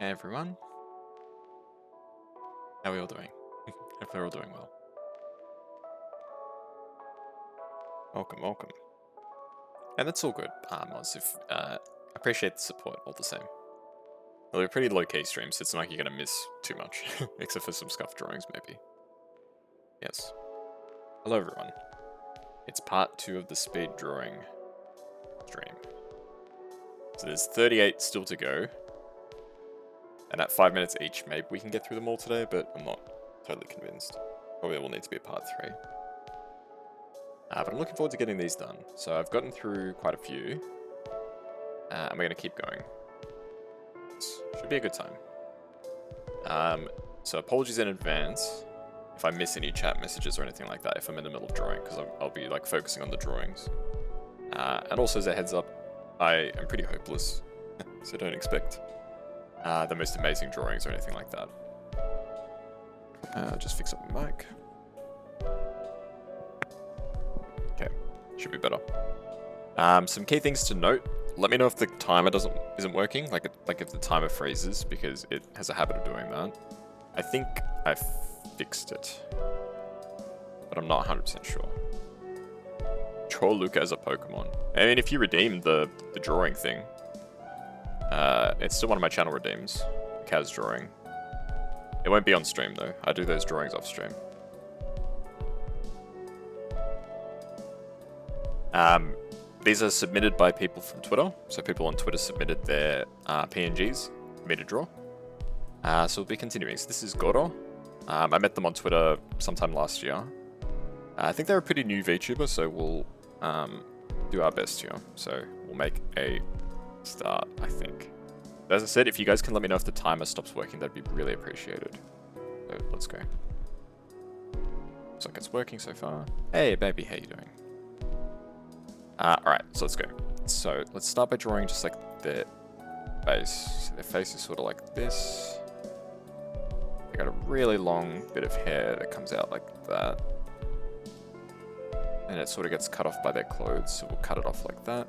Hey everyone, how are we all doing? Hope we're all doing well. Welcome, welcome. And that's all good, Moz. Appreciate the support all the same. Well, they're pretty low-key streams, so it's not like you're gonna miss too much, except for some scuffed drawings, maybe. Yes. Hello everyone. It's part 2 of the speed drawing stream. So there's 38 still to go. And at 5 minutes each, maybe we can get through them all today, but I'm not totally convinced. Probably will need to be a part 3. But I'm looking forward to getting these done. So I've gotten through quite a few. And we're going to keep going. This should be a good time. So apologies in advance if I miss any chat messages or anything like that if I'm in the middle of drawing, because I'll be like focusing on the drawings. And also as a heads up, I am pretty hopeless, so don't expect the most amazing drawings or anything like that. Just fix up my mic. Okay, should be better. Some key things to note. Let me know if the timer isn't working, like if the timer freezes, because it has a habit of doing that. I think I fixed it, but I'm not 100% sure. Draw Luca as a Pokemon. I mean, if you redeem the drawing thing, it's still one of my channel redeems, Kaz drawing. It won't be on stream though. I do those drawings off stream. These are submitted by people from Twitter. So people on Twitter submitted their PNGs for me to draw. So we'll be continuing. So this is Goro. I met them on Twitter sometime last year. I think they're a pretty new VTuber, so we'll do our best here. So we'll make a start, I think. As I said, if you guys can let me know if the timer stops working, that'd be really appreciated. So let's go. Looks like it's working so far. Hey baby, how you doing? Alright, so let's go. So let's start by drawing just like their face. So their face is sort of like this. They got a really long bit of hair that comes out like that. And it sort of gets cut off by their clothes, so we'll cut it off like that.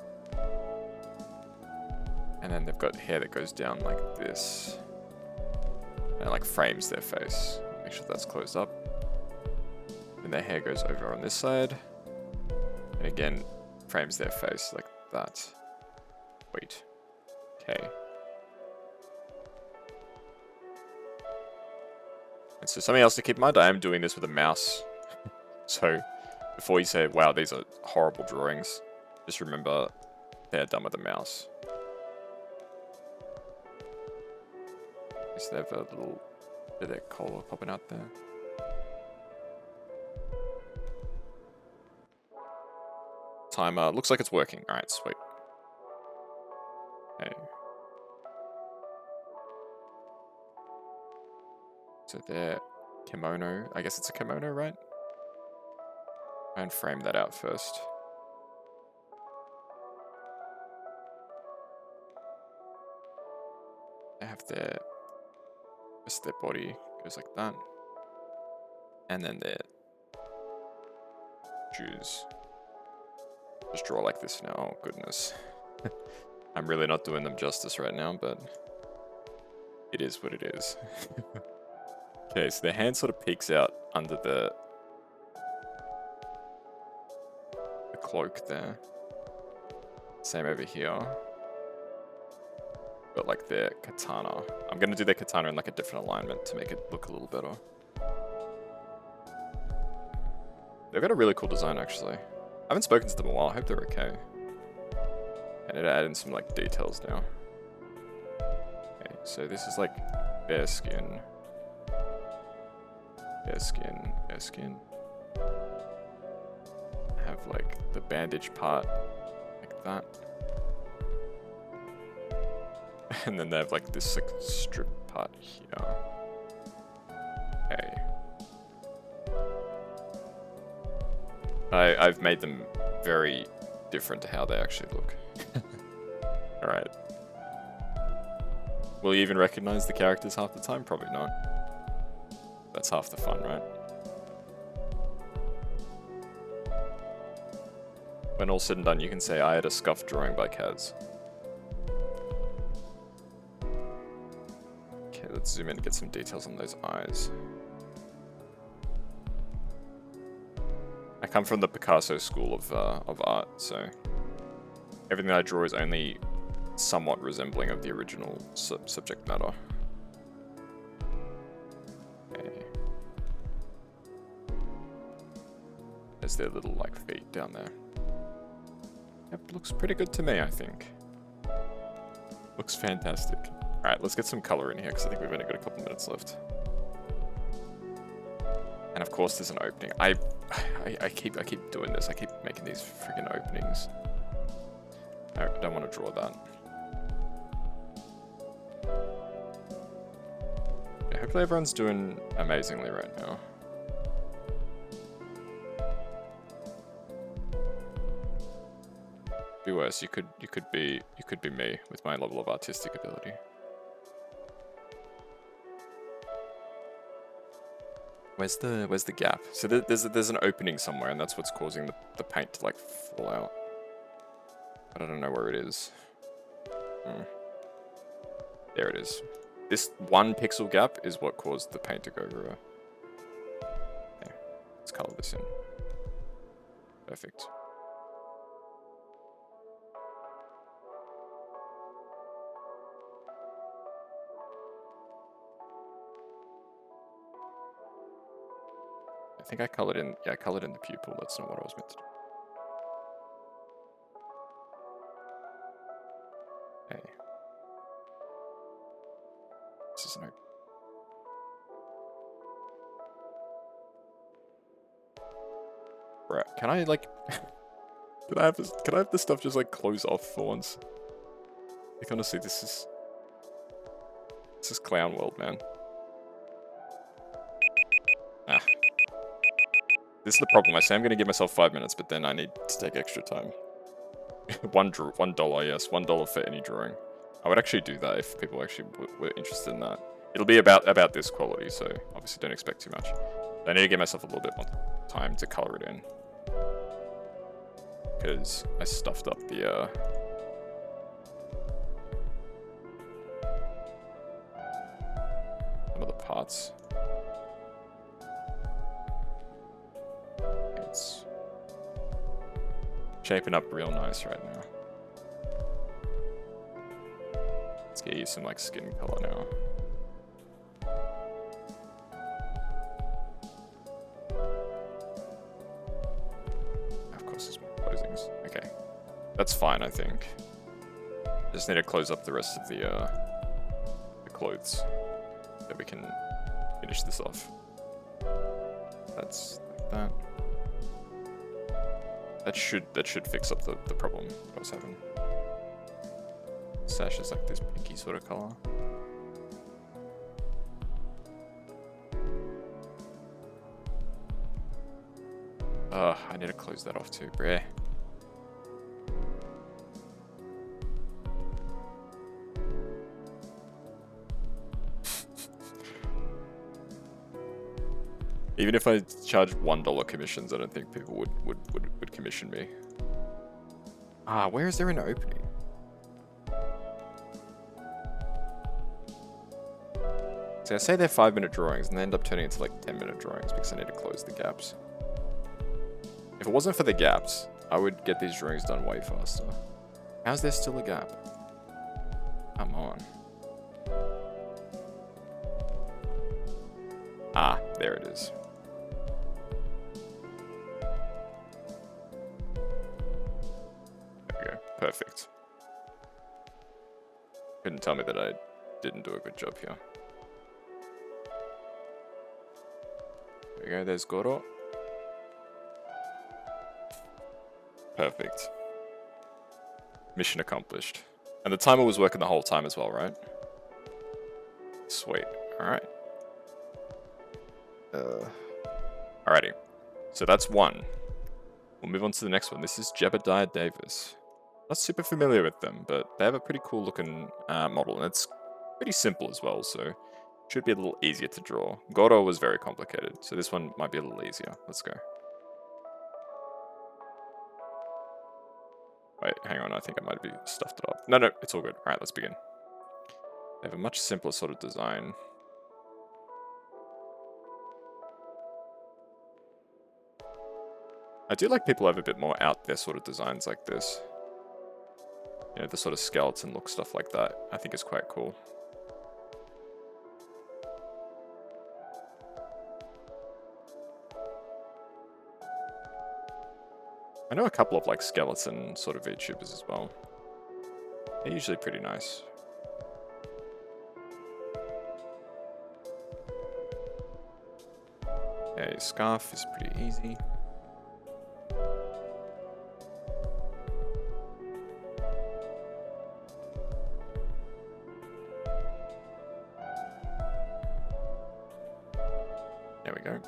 And then they've got hair that goes down like this. And it like frames their face. Make sure that's closed up. And their hair goes over on this side. And again, frames their face like that. Wait. Okay. And so something else to keep in mind, I am doing this with a mouse. So before you say, wow, these are horrible drawings, just remember they're done with a mouse. So they have a little bit of their collar popping out there. Timer looks like it's working. Alright, sweet. Okay. So their kimono, I guess it's a kimono, right? And frame that out first. They have their body goes like that. And then their shoes. Just draw like this now. Oh, goodness. I'm really not doing them justice right now, but it is what it is. Okay, so their hand sort of peeks out under the cloak there. Same over here. Got like their katana. I'm gonna do their katana in like a different alignment to make it look a little better. They've got a really cool design actually. I haven't spoken to them in a while. I hope they're okay. And it added in some like details now. Okay, so this is like bare skin. Bare skin, bare skin. Have like the bandage part like that. And then they have like this like strip part here. Okay. I've made them very different to how they actually look. Alright. Will you even recognize the characters half the time? Probably not. That's half the fun, right? When all's said and done, you can say I had a scuffed drawing by Kaz. Let's zoom in and get some details on those eyes. I come from the Picasso school of art, so everything that I draw is only somewhat resembling of the original subject matter. Okay. There's their little like feet down there. Yep, looks pretty good to me, I think. Looks fantastic. Alright, let's get some color in here, because I think we've only got a couple minutes left. And of course there's an opening. I keep doing this. I keep making these freaking openings. I don't want to draw that. Yeah, hopefully everyone's doing amazingly right now. Be worse. You could be me with my level of artistic ability. Where's the gap? So there's an opening somewhere, and that's what's causing the paint to like fall out. But I don't know where it is. There it is. This 1 pixel gap is what caused the paint to go everywhere. Okay, let's color this in. Perfect. I think I colored in, yeah, I colored in the pupil. That's not what I was meant to do. Okay. This is an right. Can I like can I have this stuff just like close off for once? Like honestly, this is clown world, man. Ah. This is the problem. I say I'm gonna give myself 5 minutes, but then I need to take extra time. $1, yes, $1 for any drawing. I would actually do that if people actually were interested in that. It'll be about this quality, so obviously don't expect too much. I need to give myself a little bit more time to color it in, because I stuffed up the some of the parts. It's shaping up real nice right now. Let's get you some like skin color now. Of course there's more closings. Okay. That's fine, I think. Just need to close up the rest of the clothes so we can finish this off. That's like that. That should fix up the problem I was having. Sash is like this pinky sort of color. I need to close that off too, bruh. Even if I charge $1 commissions, I don't think people would commission me. Ah, where is there an opening? See, I say they're 5-minute drawings and they end up turning into like 10-minute drawings because I need to close the gaps. If it wasn't for the gaps, I would get these drawings done way faster. How's there still a gap? Come on. Ah, there it is. There we go. Perfect. Couldn't tell me that I didn't do a good job here. There we go, there's Goro. Perfect. Mission accomplished. And the timer was working the whole time as well, right? Sweet. Alright. Alrighty. So that's one. We'll move on to the next one. This is Jebediah Davis. Not super familiar with them, but they have a pretty cool looking model, and it's pretty simple as well, so should be a little easier to draw. Goro was very complicated, so this one might be a little easier. Let's go. Wait, hang on, I think I might have stuffed it up. No, it's all good. Alright, let's begin. They have a much simpler sort of design. I do like people who have a bit more out there sort of designs like this. You know, the sort of skeleton look stuff like that, I think is quite cool. I know a couple of like skeleton sort of VTubers as well. They're usually pretty nice. Okay, scarf is pretty easy. There we go.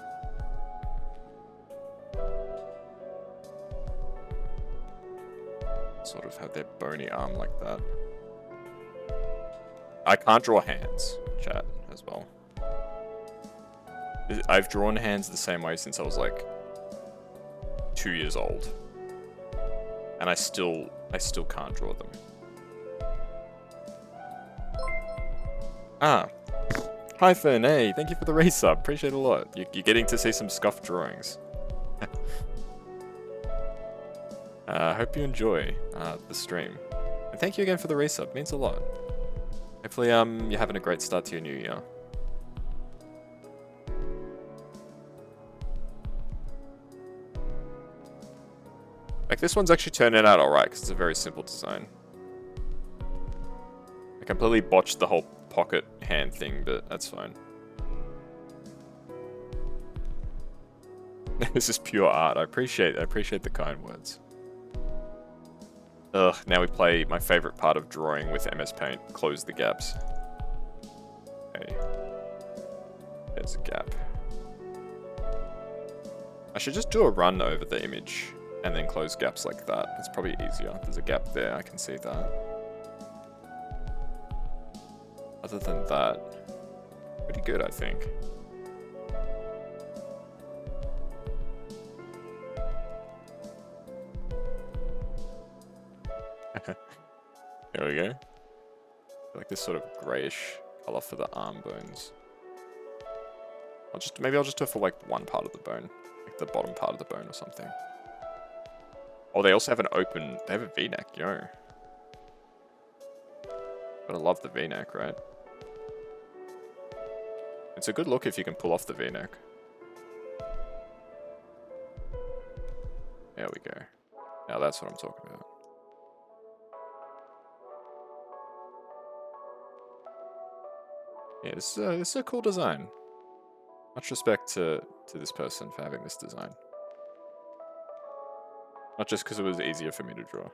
Sort of have their bony arm like that. I can't draw hands, chat, as well. I've drawn hands the same way since I was like 2 years old. And I still can't draw them. Ah. Hyphen, hey, thank you for the resub. Appreciate it a lot. You're getting to see some scuffed drawings. Hope you enjoy the stream. And thank you again for the resub. Means a lot. Hopefully you're having a great start to your new year. Like, this one's actually turning out alright, because it's a very simple design. I completely botched the whole pocket hand thing, but that's fine. This is pure art. I appreciate the kind words. Ugh, now we play my favorite part of drawing with MS Paint, close the gaps. Okay. There's a gap. I should just do a run over the image and then close gaps like that. It's probably easier. There's a gap there, I can see that. Other than that, pretty good, I think. There we go. Like this sort of grayish color for the arm bones. Maybe I'll just do it for like one part of the bone, like the bottom part of the bone or something. Oh, they also have they have a V-neck, yo. But I love the V-neck, right? It's a good look if you can pull off the V-neck. There we go. Now that's what I'm talking about. Yeah, this is a cool design. Much respect to this person for having this design. Not just because it was easier for me to draw.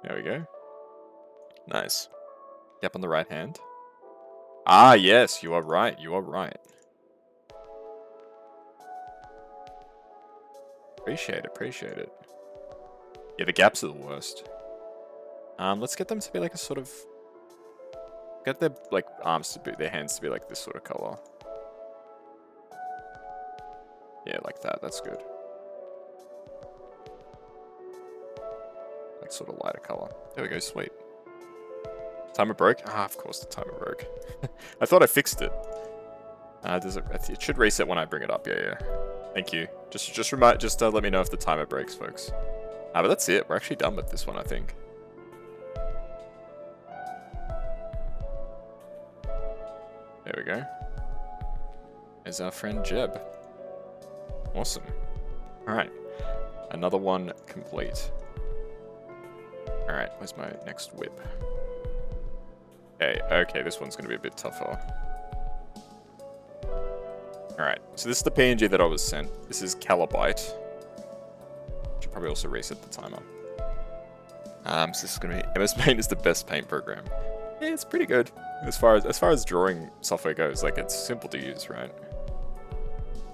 There we go. Nice. Gap on the right hand. Ah, yes, you are right. You are right. Appreciate it. Yeah, the gaps are the worst. Let's get them to be like a sort of... Get their, like, arms to be... Their hands to be like this sort of color. Yeah, like that. That's good. Like sort of lighter color. There we go. Sweet. Timer broke? Ah, of course the timer broke. I thought I fixed it. It should reset when I bring it up. Yeah. Thank you. Just let me know if the timer breaks, folks. But that's it. We're actually done with this one, I think. There we go. There's our friend Jeb. Awesome. Alright. Another one complete. Alright, where's my next whip? Okay, this one's going to be a bit tougher. Alright, so this is the PNG that I was sent. This is Calibyte. Should probably also reset the timer. So this is going to be... MS Paint is the best paint program. Yeah, it's pretty good. As far as drawing software goes, like, it's simple to use, right?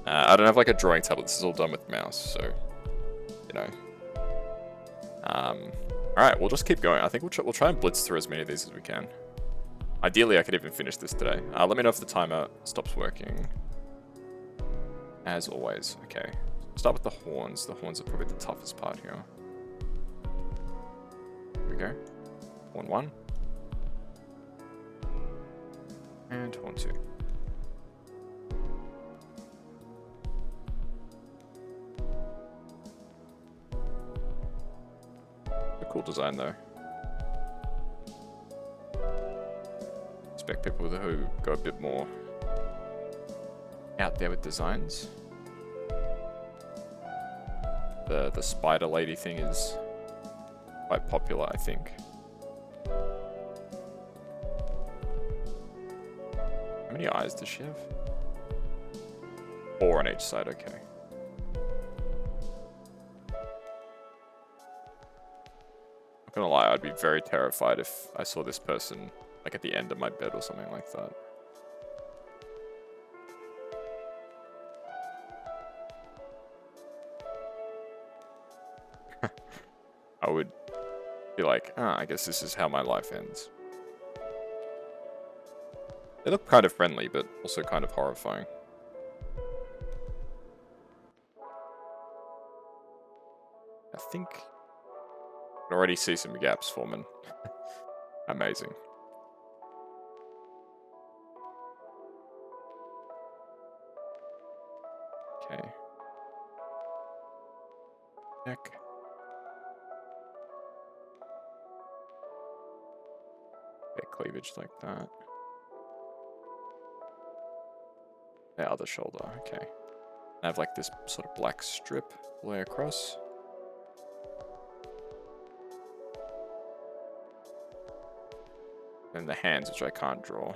I don't have like a drawing tablet. This is all done with mouse, so you know. All right, we'll just keep going. I think we'll try and blitz through as many of these as we can. Ideally, I could even finish this today. Let me know if the timer stops working. As always, okay. Start with the horns. The horns are probably the toughest part here. Here we go. Horn 1. And horn 2. A cool design though. Expect people who go a bit more out there with designs. The spider lady thing is quite popular, I think. How many eyes does she have? 4 on each side, okay. Not gonna lie, I'd be very terrified if I saw this person like at the end of my bed or something like that. I would be like, I guess this is how my life ends. They look kind of friendly, but also kind of horrifying. I think I can already see some gaps forming. Amazing. Okay. Neck. Okay, cleavage like that. The other shoulder, okay. I have like this sort of black strip all the way across. And the hands, which I can't draw.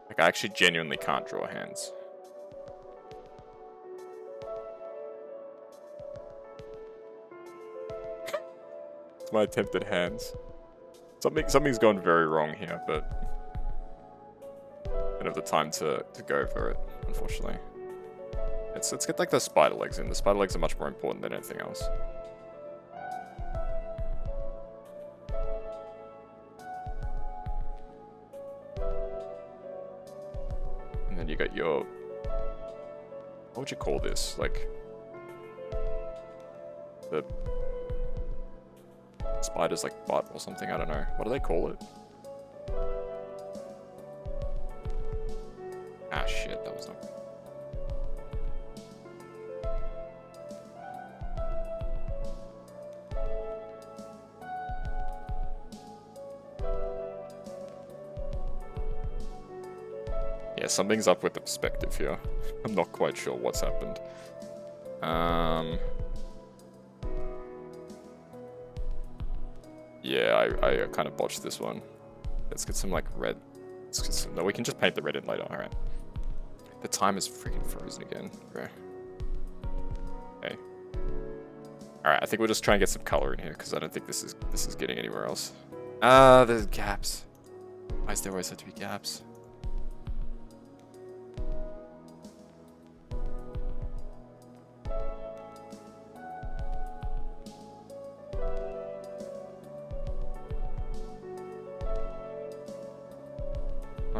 Like, I actually genuinely can't draw hands. It's my attempt at hands. Something's gone very wrong here, but I don't have the time to go for it, unfortunately. Let's get like the spider legs in. The spider legs are much more important than anything else. And then you got your... What would you call this? Like... The... Spider's like butt or something, I don't know. What do they call it? Ah shit, that was not... Yeah, something's up with the perspective here. I'm not quite sure what's happened. Yeah, I kind of botched this one. Let's get some like red. Let's get some... No, we can just paint the red in later. All right. The time is freaking frozen again, bro. Okay. All right, I think we'll just try and get some color in here because I don't think this is getting anywhere else. There's gaps. Why is there always have to be gaps?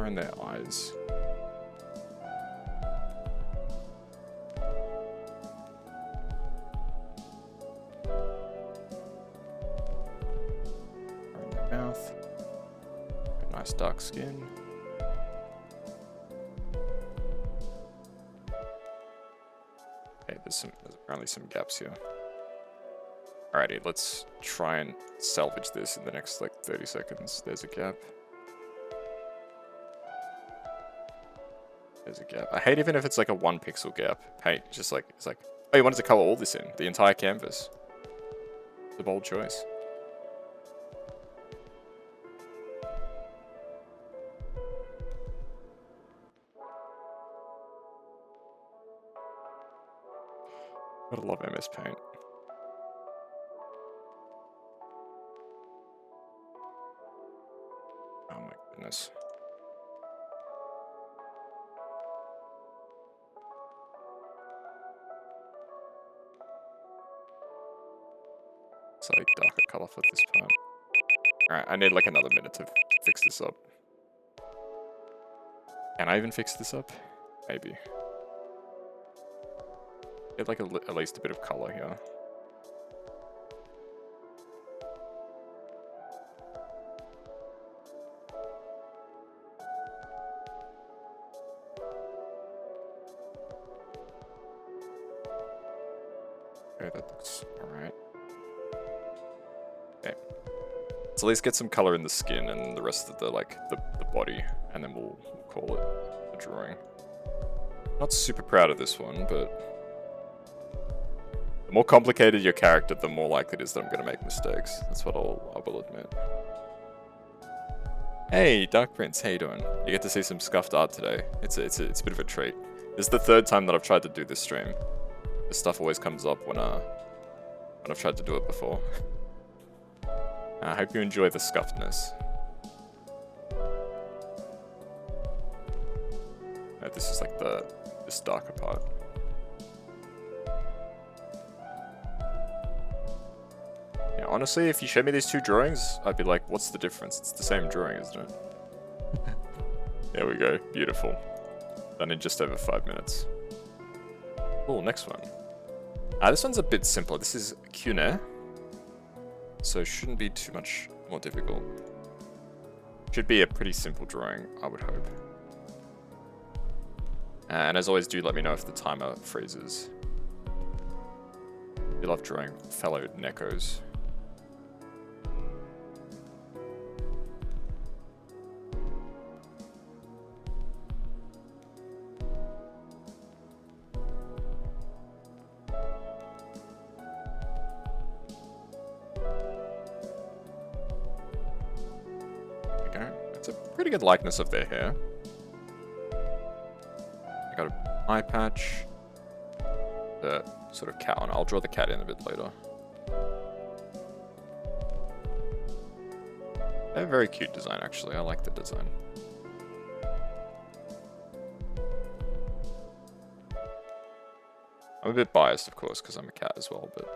In their eyes. In their mouth. Nice dark skin. Okay, there's apparently some gaps here. Alrighty, let's try and salvage this in the next like 30 seconds. There's a gap. There's a gap. I hate even if it's like a 1 pixel gap. Paint, just like, it's like, oh, you wanted to color all this in, the entire canvas. It's a bold choice. Gotta love MS Paint. Oh my goodness. Slightly darker color for this part. Alright, I need like another minute to fix this up. Can I even fix this up? Maybe. Get like at least a bit of color here. Okay, that looks alright. Okay. So at least get some color in the skin and the rest of the the body, and then we'll call it a drawing. Not super proud of this one, but the more complicated your character, the more likely it is that I'm going to make mistakes. That's what I will admit. Hey, Dark Prince, how you doing? You get to see some scuffed art today. It's a bit of a treat. This is the third time that I've tried to do this stream. This stuff always comes up when I've tried to do it before. I hope you enjoy the scuffedness. This is like this darker part. Yeah, honestly, if you showed me these two drawings, I'd be like, what's the difference? It's the same drawing, isn't it? There we go. Beautiful. Done in just over 5 minutes. Oh, next one. This one's a bit simpler. This is Kuroneko. So it shouldn't be too much more difficult. Should be a pretty simple drawing, I would hope. And as always, do let me know if the timer freezes. We love drawing fellow Nekos. It's a pretty good likeness of their hair. I got an eye patch. The sort of cat on. I'll draw the cat in a bit later. They're a very cute design, actually. I like the design. I'm a bit biased, of course, because I'm a cat as well, but...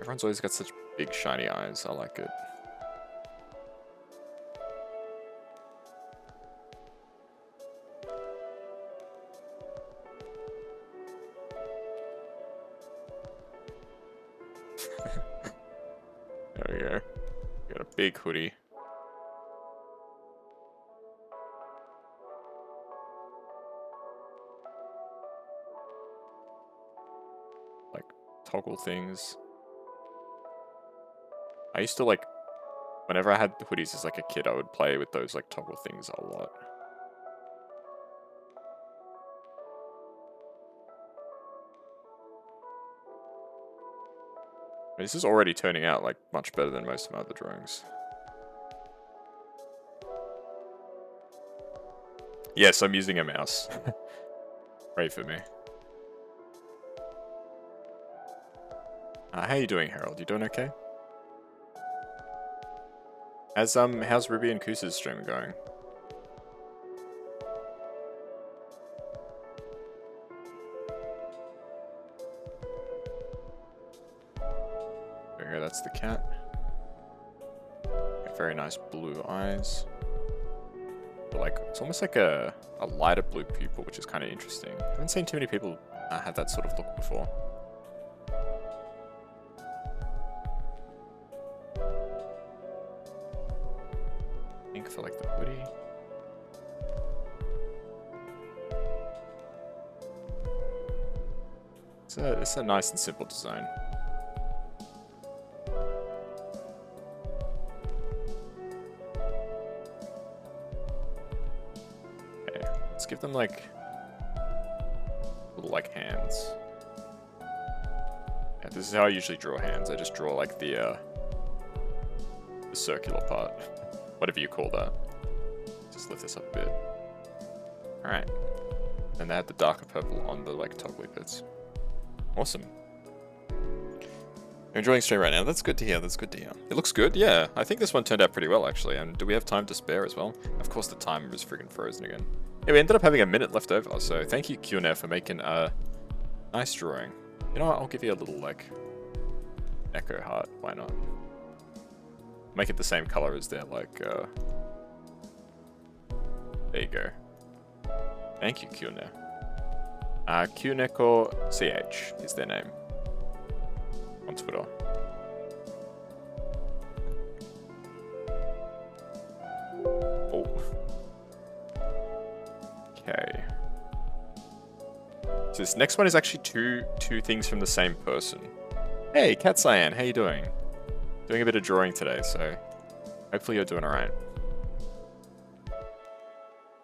Everyone's always got such big, shiny eyes. I like it. There we go. Got a big hoodie. Like, toggle things. I used to whenever I had hoodies as like a kid, I would play with those like toggle things a lot. This is already turning out like much better than most of my other drawings. Yes, I'm using a mouse. Pray for me. How you doing, Harold? You doing okay? How's Ruby and Kusa's stream going? There we go, that's the cat. Got very nice blue eyes. But it's almost like a lighter blue pupil, which is kind of interesting. I haven't seen too many people have that sort of look before. For the hoodie. It's a nice and simple design. Okay, let's give them little hands. Yeah, this is how I usually draw hands. I just draw the circular part. Whatever you call that. Just lift this up a bit. Alright. And they had the darker purple on the toggly bits. Awesome. You're enjoying stream right now. That's good to hear. That's good to hear. It looks good, yeah. I think this one turned out pretty well, actually. And do we have time to spare as well? Of course, the timer is freaking frozen again. Yeah, we ended up having a minute left over, so thank you, Kuroneko, for making a nice drawing. You know what? I'll give you a little, echo heart. Why not? Make it the same color as their, there you go. Thank you, Kuroneko. Kuroneko CH is their name. On Twitter. Oh. Okay. this? Next one is actually two things from the same person. Hey, Cat Cyan, how you doing? Doing a bit of drawing today, so hopefully you're doing alright.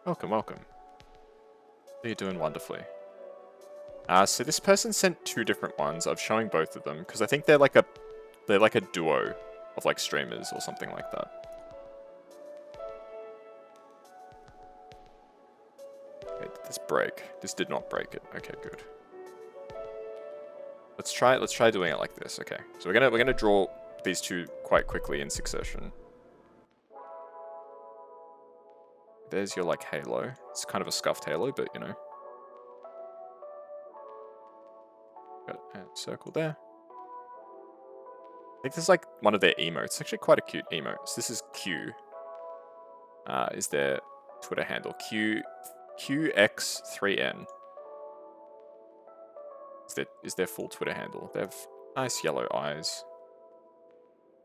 Welcome, welcome. You're doing wonderfully. So this person sent two different ones. I'm showing both of them because I think they're like a duo of like streamers or something like that. Okay, did this break? This did not break it. Okay, good. Let's try doing it like this. Okay, so we're gonna draw these two quite quickly in succession. There's your like halo. It's kind of a scuffed halo, but you know. Got a circle there. I think this is like one of their emotes. It's actually quite a cute emote. So this is Q. Is their Twitter handle QX3N. Is their full Twitter handle. They have nice yellow eyes.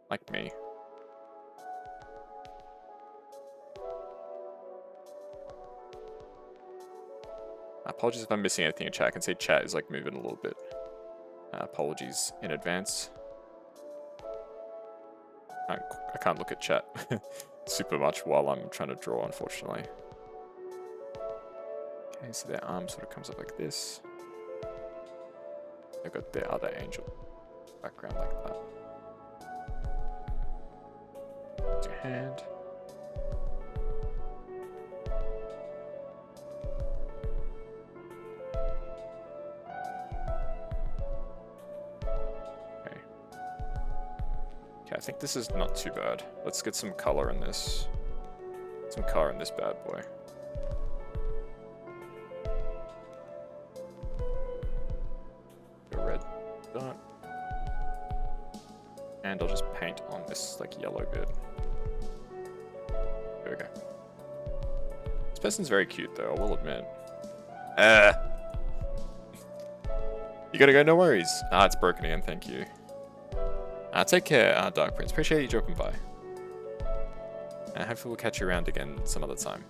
Like me. Apologies if I'm missing anything in chat. I can see chat is like moving a little bit. Apologies in advance. I can't look at chat super much while I'm trying to draw, unfortunately. Okay, so their arm sort of comes up like this. They've got their other angel background like that. There's your hand. I think this is not too bad. Let's get some color in this. Some color in this bad boy. A red dot. And I'll just paint on this like yellow bit. There we go. This person's very cute though, I will admit. You gotta go, no worries. It's broken again, thank you. Take care, Dark Prince. Appreciate you dropping by. And hopefully we'll catch you around again some other time.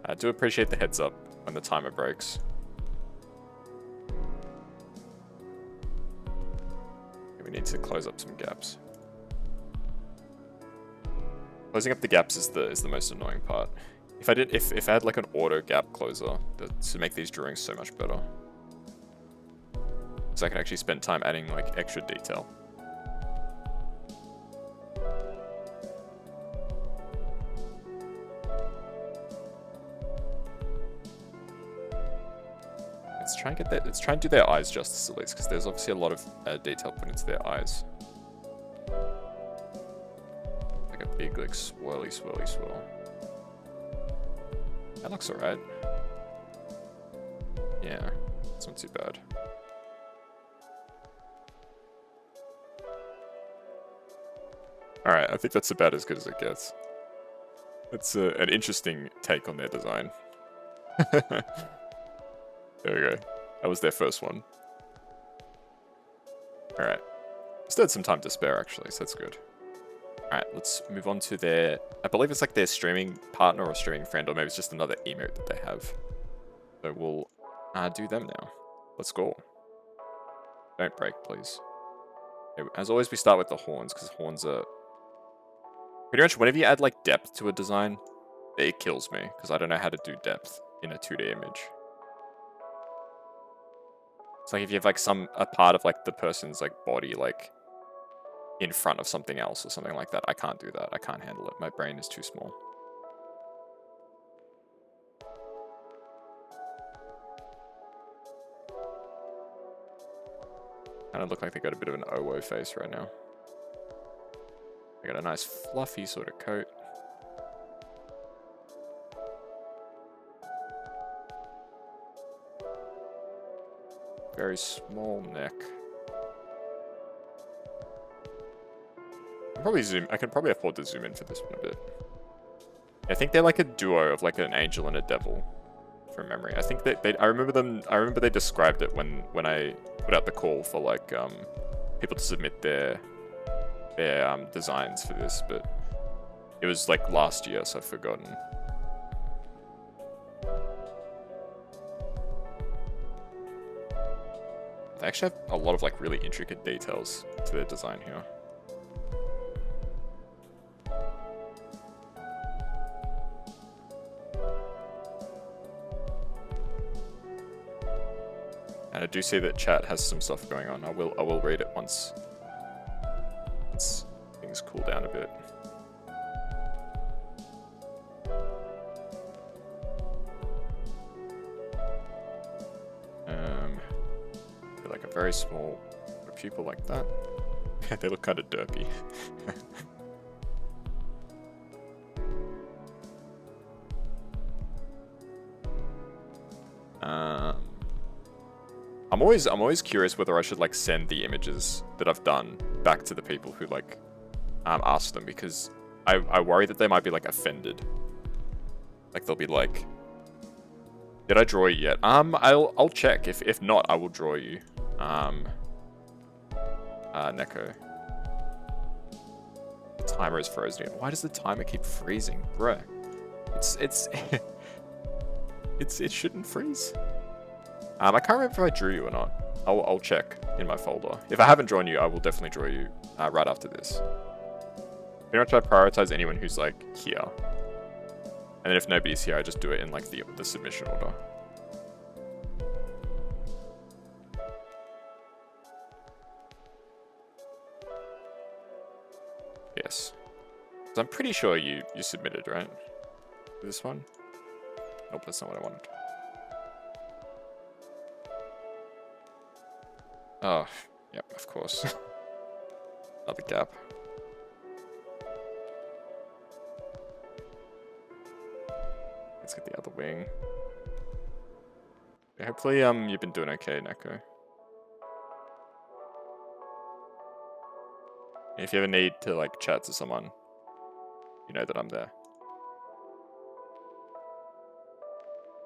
I do appreciate the heads up when the timer breaks. We need to close up some gaps. Closing up the gaps is the most annoying part. If I had like an auto gap closer to make these drawings so much better. So I can actually spend time adding like extra detail. Let's try and do their eyes justice at least, because there's obviously a lot of detail put into their eyes. Big like swirly swirl. That looks alright. Yeah, it's not too bad. Alright, I think that's about as good as it gets. It's an interesting take on their design. There we go. That was their first one. Alright. Still had some time to spare actually, so that's good. Alright, let's move on to their... I believe it's like their streaming partner or streaming friend, or maybe it's just another emote that they have. So we'll do them now. Let's go. Don't break, please. Okay, as always, we start with the horns, because horns are... Pretty much whenever you add like depth to a design, it kills me, because I don't know how to do depth in a 2D image. It's like if you have like a part of like the person's like body, like... in front of something else or something like that. I can't do that. I can't handle it. My brain is too small. Kind of look like they got a bit of an OWO face right now. They got a nice fluffy sort of coat. Very small neck. I can probably afford to zoom in for this one a bit. I think they're like a duo of like an angel and a devil, from memory. I think I remember they described it when I put out the call for like people to submit their their designs for this, but it was like last year, so I've forgotten. They actually have a lot of like really intricate details to their design here. And I do see that chat has some stuff going on. I will read it once things cool down a bit. Like a very small pupil like that. They look kind of derpy. I'm always curious whether I should like send the images that I've done back to the people who like ask them, because I worry that they might be like offended. Like they'll be like, did I draw you yet? I'll check. If not, I will draw you. Neko. The timer is frozen. Why does the timer keep freezing, bruh? It shouldn't freeze. I can't remember if I drew you or not. I'll check in my folder. If I haven't drawn you, I will definitely draw you right after this. Pretty much I prioritize anyone who's like here. And then if nobody's here, I just do it in like the submission order. Yes. So I'm pretty sure you submitted, right? This one? Nope, that's not what I wanted. Oh, yep, of course. Another gap. Let's get the other wing. Yeah, hopefully, you've been doing okay, Neko. If you ever need to, like, chat to someone, you know that I'm there.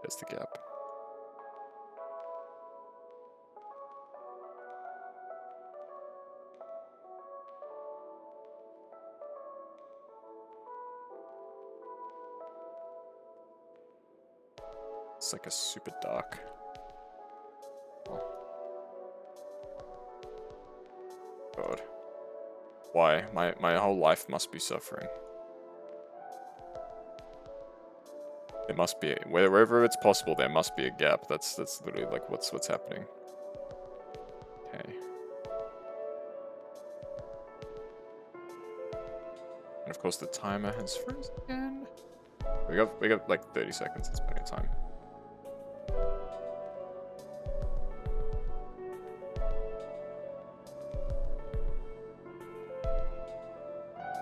There's the gap. It's like a super dark. Oh. God. Why? My whole life must be suffering. There must be wherever it's possible there must be a gap. That's literally like what's happening. Okay. And of course the timer has frozen again. We got like 30 seconds, it's plenty of time.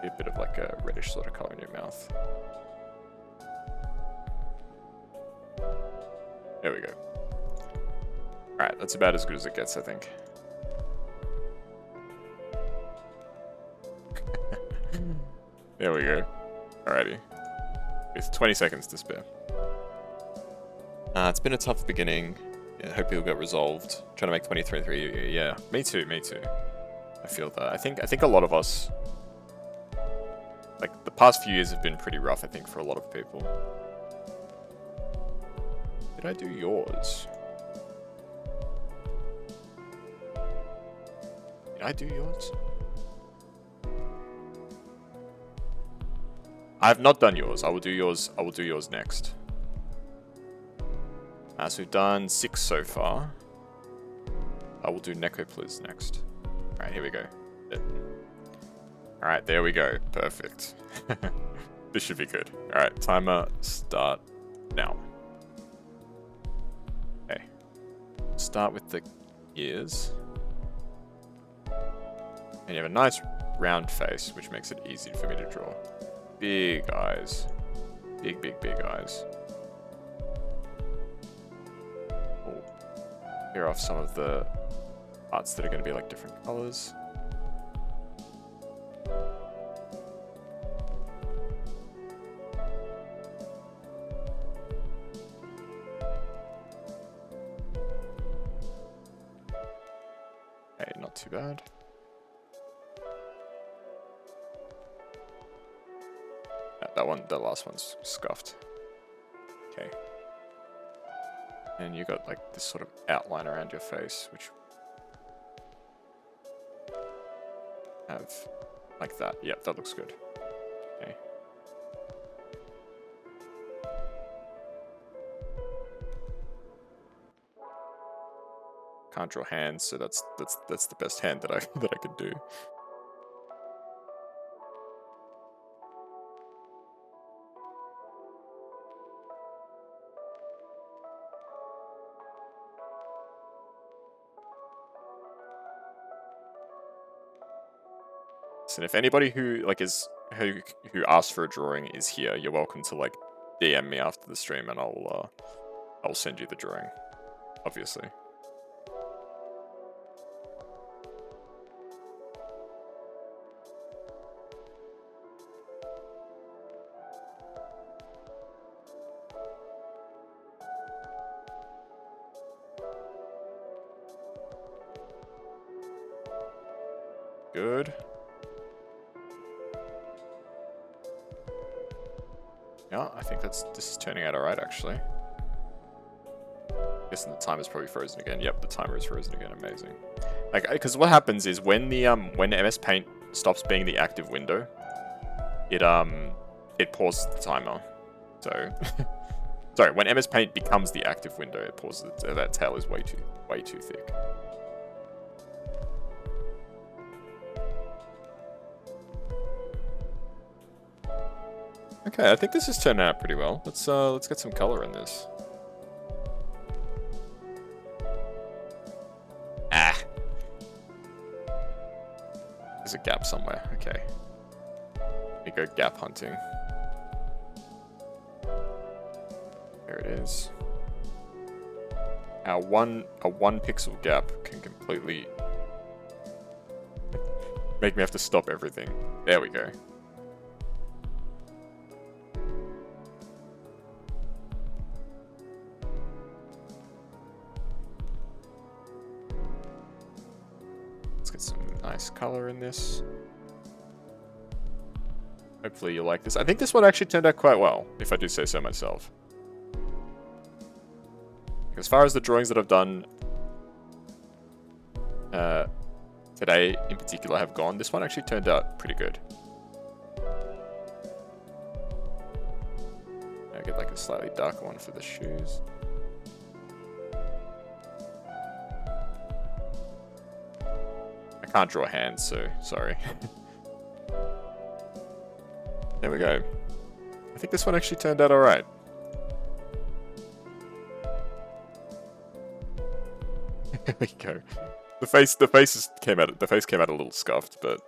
A bit of like a reddish sort of color in your mouth. There we go. Alright, that's about as good as it gets, I think. There we go. Alrighty. With 20 seconds to spare. It's been a tough beginning. Yeah, hope it'll get resolved. Trying to make 2023. Yeah, me too. I feel that. I think a lot of us, like the past few years have been pretty rough, I think, for a lot of people. Did I do yours? Did I do yours? I have not done yours. I will do yours next. So we've done 6 so far. I will do Neko Pliz next. Alright, here we go. Alright, there we go. Perfect. This should be good. Alright, timer start now. Okay. Start with the ears. And you have a nice round face, which makes it easy for me to draw. Big eyes. Big eyes. We'll clear off some of the parts that are going to be like different colors. Okay, not too bad. that last one's scuffed. Okay. And you got like this sort of outline around your face, which have like that. Yep, that looks good. Okay. Can't draw hands, so that's the best hand that I could do. And if anybody who like who asks for a drawing is here, you're welcome to like DM me after the stream, and I'll send you the drawing, obviously. Good. Yeah, I think this is turning out alright, actually. Guessing the timer's probably frozen again. Yep, the timer is frozen again. Amazing. Like, because what happens is when MS Paint stops being the active window, it pauses the timer. So, sorry, when MS Paint becomes the active window, it pauses. That tail is way too thick. Okay, I think this is turning out pretty well. Let's get some color in this. Ah. There's a gap somewhere. Okay. We go gap hunting. There it is. A 1 pixel gap can completely make me have to stop everything. There we go. Nice color in this. Hopefully you like this. I think this one actually turned out quite well, if I do say so myself. As far as the drawings that I've done today in particular have gone, this one actually turned out pretty good. I get like a slightly darker one for the shoes. Can't draw hands, so sorry. There we go. I think this one actually turned out alright. There we go. The face came out a little scuffed, but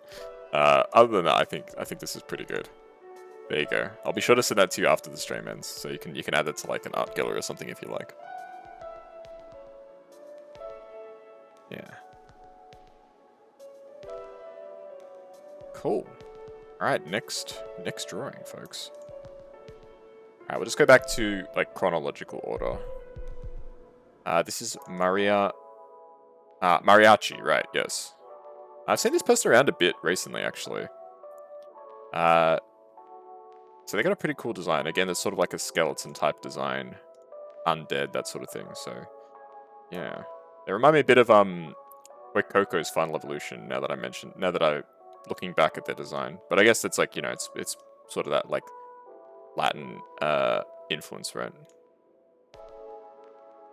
other than that, I think this is pretty good. There you go. I'll be sure to send that to you after the stream ends, so you can add that to like an art gallery or something if you like. Yeah. Cool. Alright, next drawing, folks. Alright, we'll just go back to like chronological order. This is Mariachi, right, yes. I've seen this person around a bit recently, actually. So they got a pretty cool design. Again, it's sort of like a skeleton type design. Undead, that sort of thing, so yeah. They remind me a bit of Coco's Final Evolution, now that I looking back at their design. But I guess it's like, you know, it's sort of that like Latin influence, right?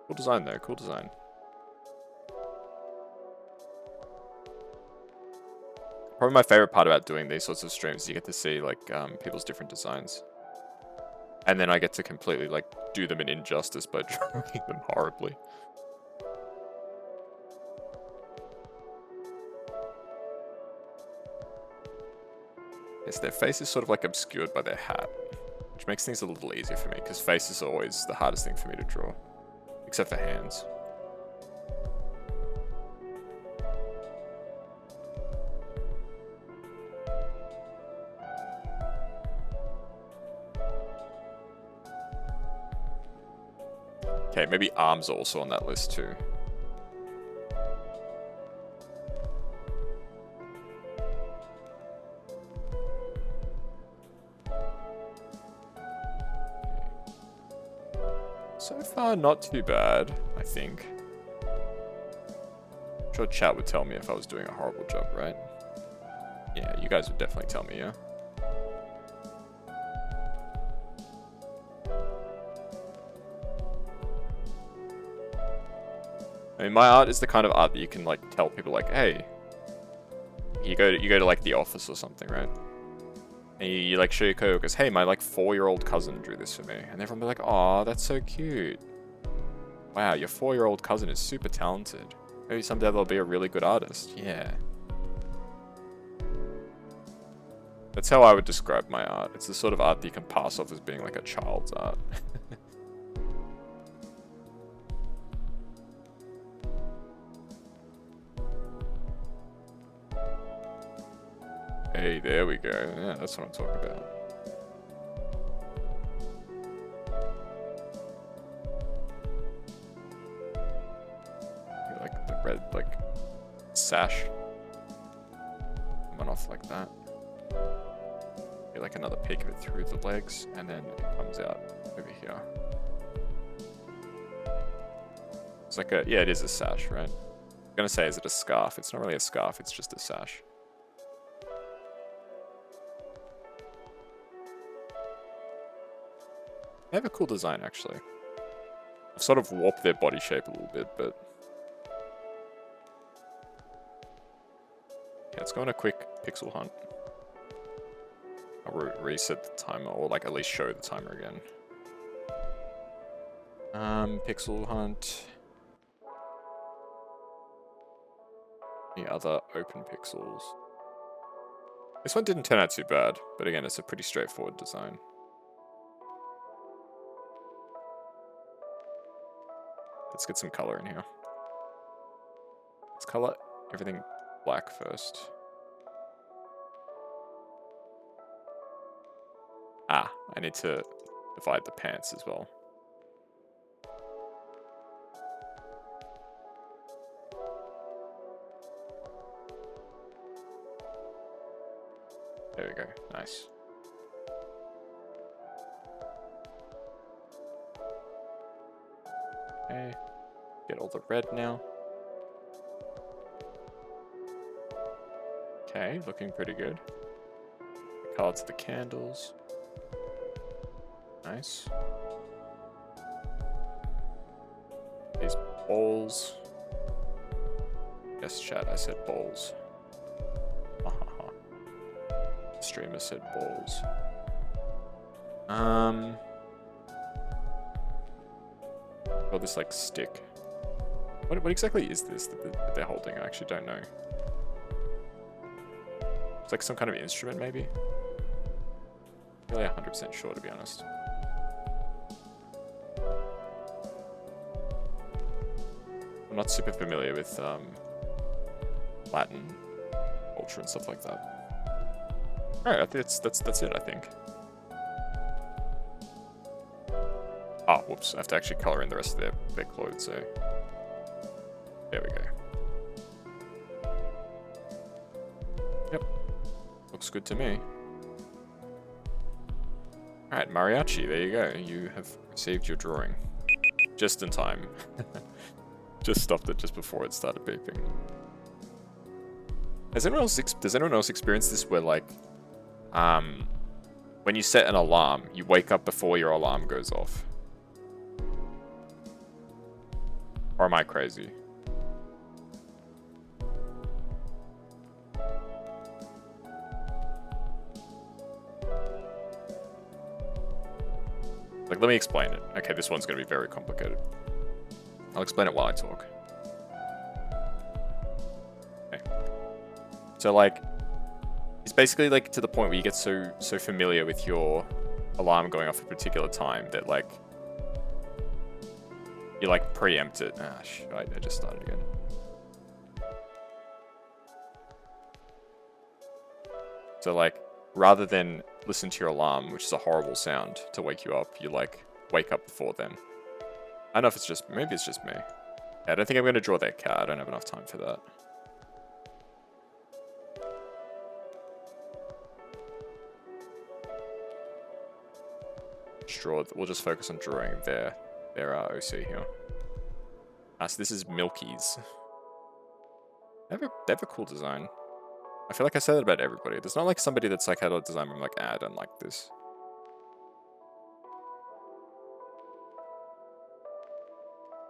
Cool design though, cool design. Probably my favorite part about doing these sorts of streams is you get to see like people's different designs. And then I get to completely like do them an injustice by drawing them horribly. Yes, their face is sort of like obscured by their hat, which makes things a little easier for me, because face is always the hardest thing for me to draw, except for hands. Okay, maybe arms are also on that list too. So far, not too bad, I think. I'm sure chat would tell me if I was doing a horrible job, right? Yeah, you guys would definitely tell me, yeah? I mean, my art is the kind of art that you can, like, tell people, like, hey, you go to like, the office or something, right? And you like, show your coworkers, hey, my, like, 4-year-old cousin drew this for me. And everyone will be like, aw, that's so cute. Wow, your 4-year-old cousin is super talented. Maybe someday they'll be a really good artist. Yeah. That's how I would describe my art. It's the sort of art that you can pass off as being like a child's art. Hey, there we go. Yeah, that's what I'm talking about. Like the red, like, sash. Went off like that. Get like another peek of it through the legs, and then it comes out over here. It's like a, yeah, it is a sash, right? I'm gonna say, is it a scarf? It's not really a scarf, it's just a sash. They have a cool design, actually. I've sort of warped their body shape a little bit, but... yeah, let's go on a quick pixel hunt. I'll reset the timer, or like at least show the timer again. Pixel hunt. Any other open pixels? This one didn't turn out too bad, but again, it's a pretty straightforward design. Let's get some color in here. Let's color everything black first. Ah, I need to divide the pants as well. There we go, nice. Okay, get all the red now. Okay, looking pretty good. Color to the candles. Nice. These bowls. Yes, chat, I said bowls. Streamer said balls. Oh, this like stick. What exactly is this that they're holding? I actually don't know. It's like some kind of instrument, maybe? I'm really 100% sure, to be honest. I'm not super familiar with Latin culture and stuff like that. Alright, that's it, I think. Oh, whoops. I have to actually color in the rest of their clothes, so... there we go. Yep. Looks good to me. Alright, mariachi, there you go. You have received your drawing. Just in time. Just stopped it just before it started beeping. Does anyone else experience this where, like... when you set an alarm, you wake up before your alarm goes off? Or am I crazy? Like, let me explain it. Okay, this one's gonna be very complicated. I'll explain it while I talk. Okay. So, like, it's basically like to the point where you get so familiar with your alarm going off at a particular time that like you like preempt it. Ah, I just started again. So like rather than listen to your alarm, which is a horrible sound to wake you up, you like wake up before then. I don't know if it's just maybe it's just me. Yeah, I don't think I'm gonna draw that cat. I don't have enough time for that. We'll just focus on drawing there. their OC here. So this is Milky's. They have a cool design. I feel like I say that about everybody. There's not like somebody that's like had a design where I'm like, I don't like this.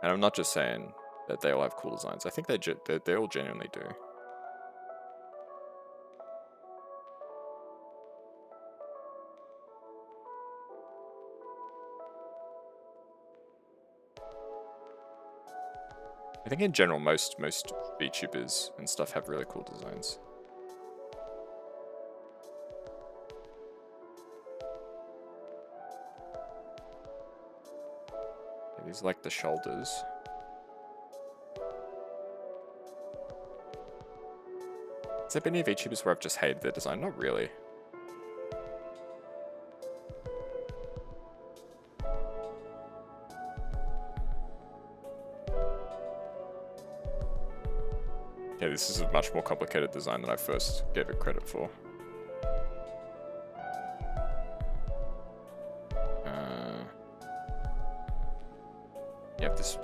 And I'm not just saying that they all have cool designs. I think they all genuinely do. I think in general, most VTubers and stuff have really cool designs. Yeah, these are like the shoulders. Has there been any VTubers where I've just hated their design? Not really. Yeah, this is a much more complicated design than I first gave it credit for. You have this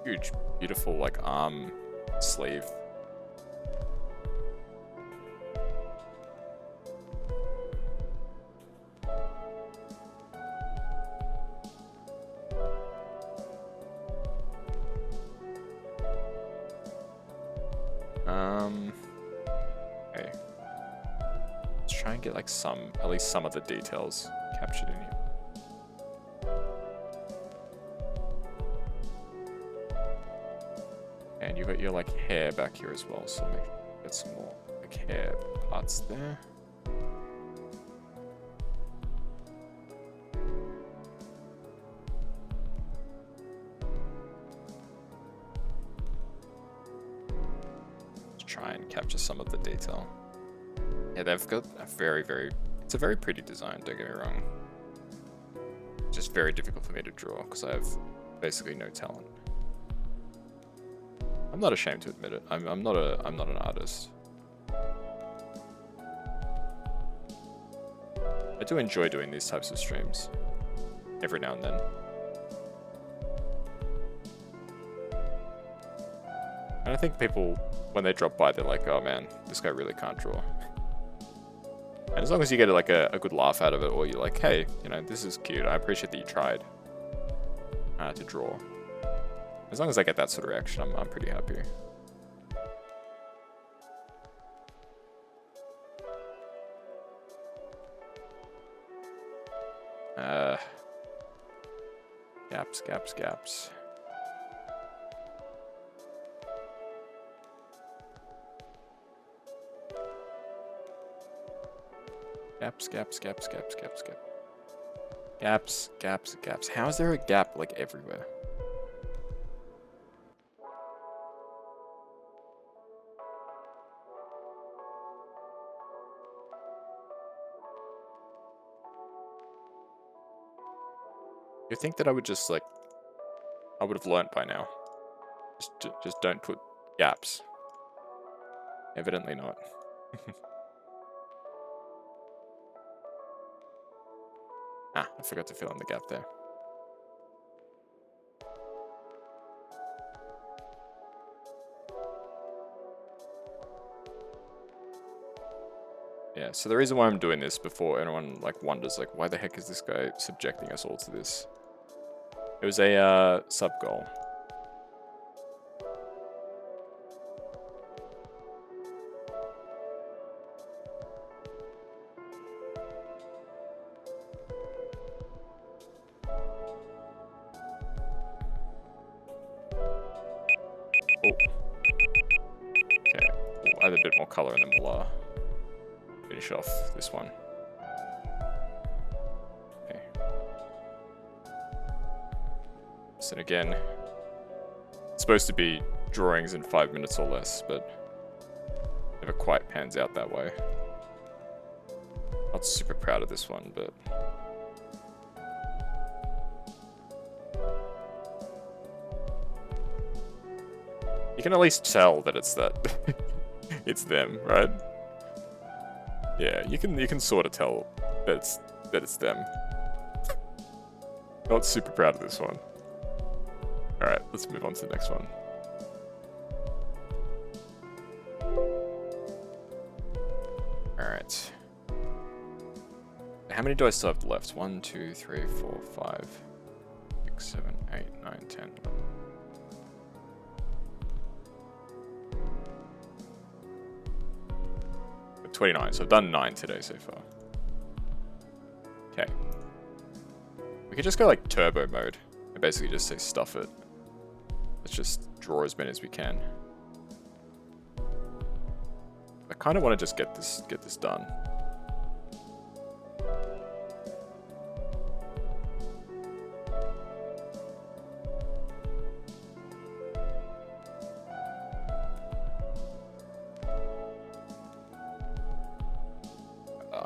huge, beautiful, like, arm sleeve. Okay. Let's try and get like at least some of the details captured in here. And you got your like hair back here as well, so get some more like hair parts there. Try and capture some of the detail. Yeah, they've got a it's a very pretty design, don't get me wrong. Just very difficult for me to draw because I have basically no talent. I'm not ashamed to admit it. I'm not an artist. I do enjoy doing these types of streams every now and then. And I think people, when they drop by, they're like, oh man, this guy really can't draw. And as long as you get like a good laugh out of it, or you're like, hey, you know, this is cute. I appreciate that you tried to draw. As long as I get that sort of reaction, I'm pretty happy. Gaps. Gaps. How is there a gap like everywhere? You think that I would just like, I would have learnt by now. Just don't put gaps. Evidently not. I forgot to fill in the gap there. Yeah, so the reason why I'm doing this before anyone like wonders like, why the heck is this guy subjecting us all to this? It was a sub goal. Add a bit more color and then we'll finish off this one. Okay. So again, it's supposed to be drawings in 5 minutes or less, but never quite pans out that way. Not super proud of this one, but you can at least tell that it's that. It's them, right? Yeah, you can sort of tell that it's them. Not super proud of this one. Alright, let's move on to the next one. Alright. How many do I still have left? 1, 2, 3, 4, 5, 6, 7, 8, 9, 10, 11. 29, so I've done 9 today so far. Okay. We could just go like turbo mode and basically just say stuff it. Let's just draw as many as we can. I kind of want to just get this done.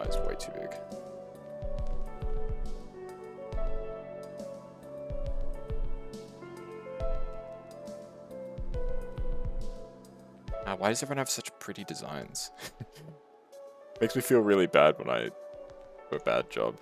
It's way too big. Why does everyone have such pretty designs? Makes me feel really bad when I do a bad job.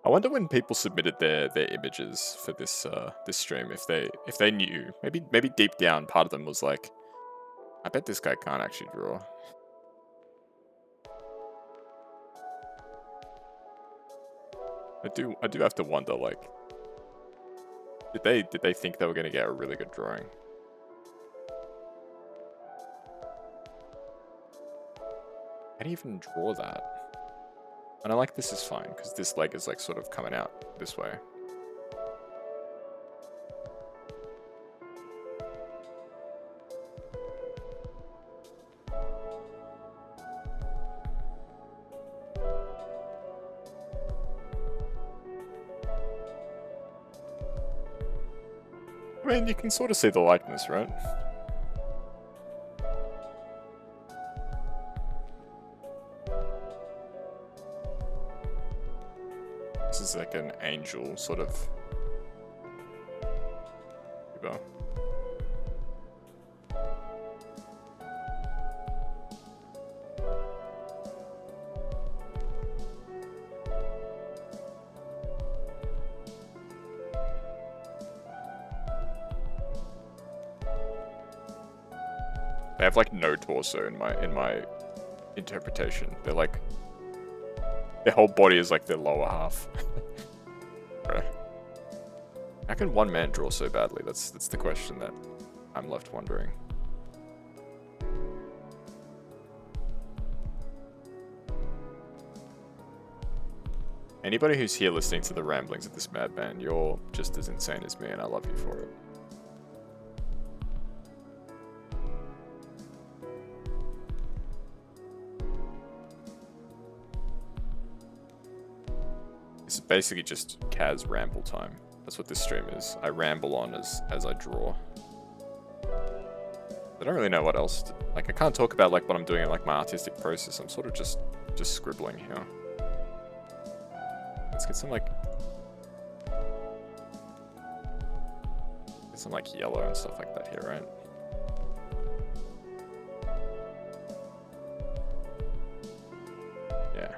I wonder when people submitted their images for this this stream, if they knew, maybe deep down part of them was like, I bet this guy can't actually draw. I do have to wonder, like, did they think they were gonna get a really good drawing? How do you even draw that? And I like this is fine, because this leg is like sort of coming out this way. I mean, you can sort of see the likeness, right? This is like an angel sort of figure. They have like no torso in my interpretation. They're like, their whole body is like their lower half. Bruh. How can one man draw so badly? That's the question that I'm left wondering. Anybody who's here listening to the ramblings of this madman, you're just as insane as me, and I love you for it. This is basically just Kaz ramble time. That's what this stream is. I ramble on as I draw. I don't really know what else to, like, I can't talk about like what I'm doing in like my artistic process. I'm sort of just scribbling here. Let's get some like yellow and stuff like that here, right? Yeah.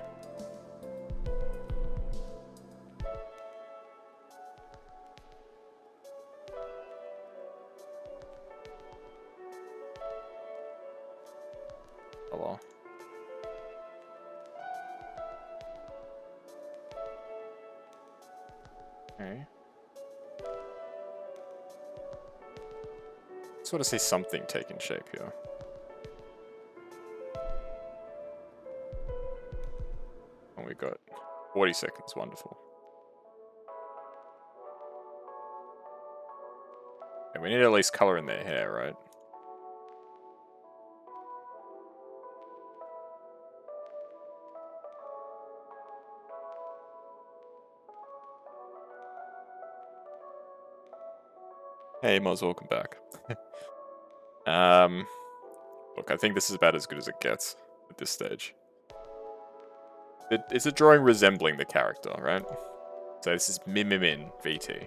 Oh well. Okay. Sort of see something taking shape here. And we got 40 seconds, wonderful. And we need at least color in their hair, right? Hey, Moz, welcome back. Look, I think this is about as good as it gets at this stage. It's a drawing resembling the character, right? So this is Mimimin VT.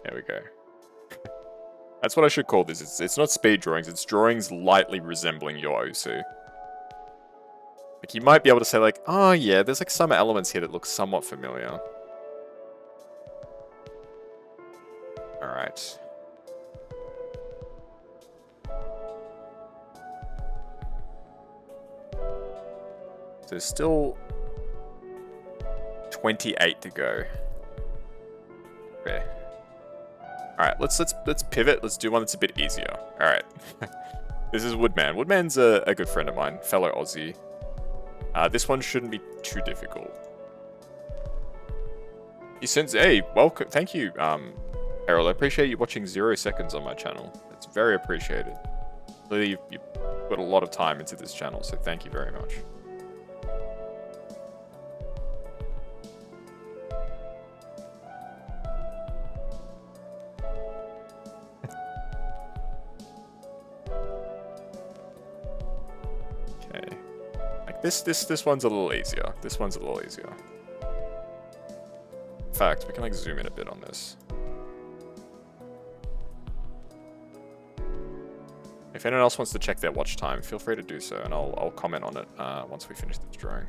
There we go. That's what I should call this. It's not speed drawings, it's drawings lightly resembling your Osu. Like, you might be able to say, like, oh yeah, there's like some elements here that look somewhat familiar. Alright. So there's still 28 to go. Okay. Alright, let's pivot. Let's do one that's a bit easier. Alright. This is Woodman. Woodman's a good friend of mine, fellow Aussie. This one shouldn't be too difficult. He sends, hey, welcome, thank you, Harold. I appreciate you watching 0 seconds on my channel. It's very appreciated. Really, you put a lot of time into this channel, so thank you very much. Okay. Like this one's a little easier. This one's a little easier. In fact, we can like zoom in a bit on this. If anyone else wants to check their watch time, feel free to do so, and I'll comment on it once we finish this drawing.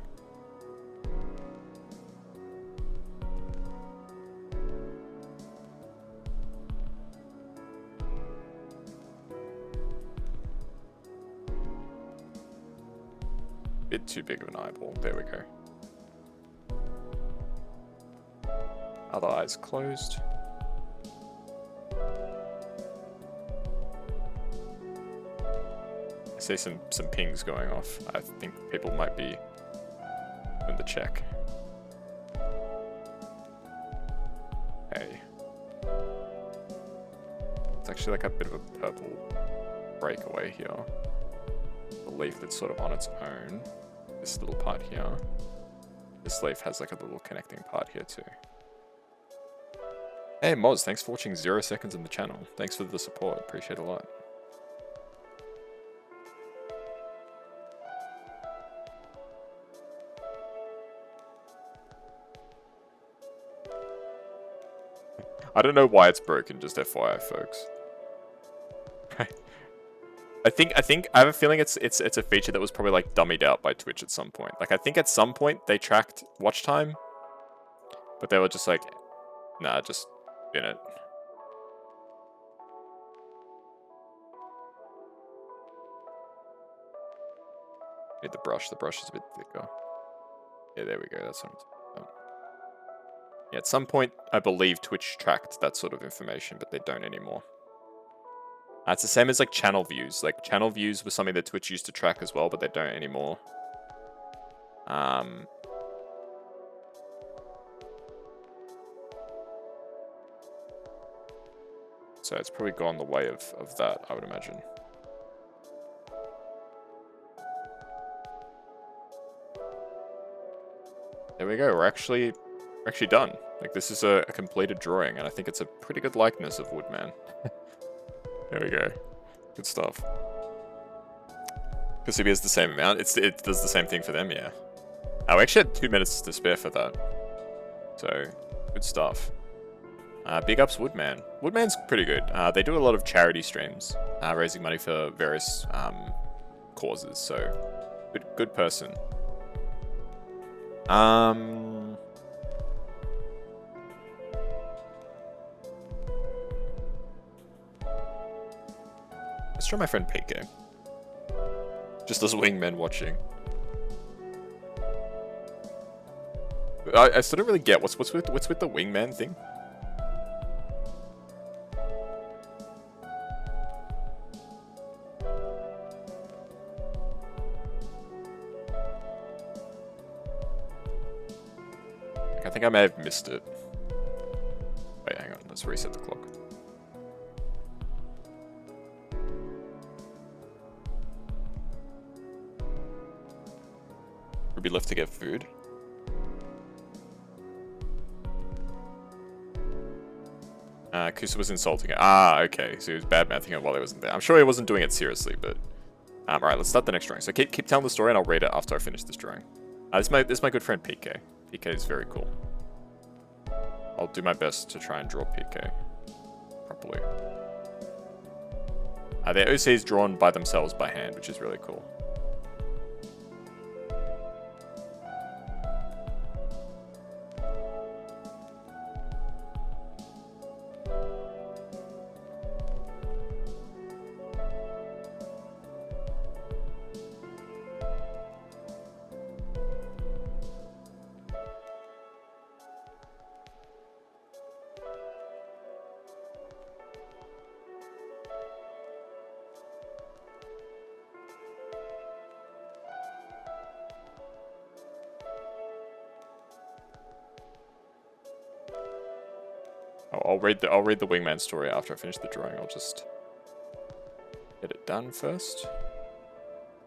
Bit too big of an eyeball. There we go. Other eyes closed. I see some pings going off. I think people might be doing the check. Hey. It's actually like a bit of a purple breakaway here. The leaf that's sort of on its own. This little part here. This leaf has like a little connecting part here too. Hey Moz, thanks for watching 0 seconds on the channel. Thanks for the support, appreciate it a lot. I don't know why it's broken, just FYI folks. I have a feeling it's a feature that was probably like dummied out by Twitch at some point. Like I think at some point they tracked watch time, but they were just like, nah, just in it. Need the brush. The brush is a bit thicker. Yeah, there we go. That's what I'm talking about. Yeah, at some point I believe Twitch tracked that sort of information, but they don't anymore. It's the same as like channel views. Like channel views was something that Twitch used to track as well, but they don't anymore. So it's probably gone the way of that, I would imagine. There we go. We're actually done. Like this is a completed drawing, and I think it's a pretty good likeness of Woodman. There we go. Good stuff. Kazuya is the same amount. It does the same thing for them, yeah. We actually had 2 minutes to spare for that. So, good stuff. Big ups Woodman. Woodman's pretty good. They do a lot of charity streams, raising money for various causes. So, good person. Let's try my friend PK. Just as wingman watching. I still don't really get what's with the wingman thing. Like, I think I may have missed it. Wait, hang on. Let's reset the clock. Would be left to get food. Kusa was insulting it. Ah, okay. So he was bad-mouthing it while he wasn't there. I'm sure he wasn't doing it seriously, but... Alright, let's start the next drawing. So keep telling the story and I'll read it after I finish this drawing. This is my good friend PK. PK is very cool. I'll do my best to try and draw PK properly. Their OC is drawn by themselves by hand, which is really cool. I'll read the wingman story after I finish the drawing. I'll just get it done first.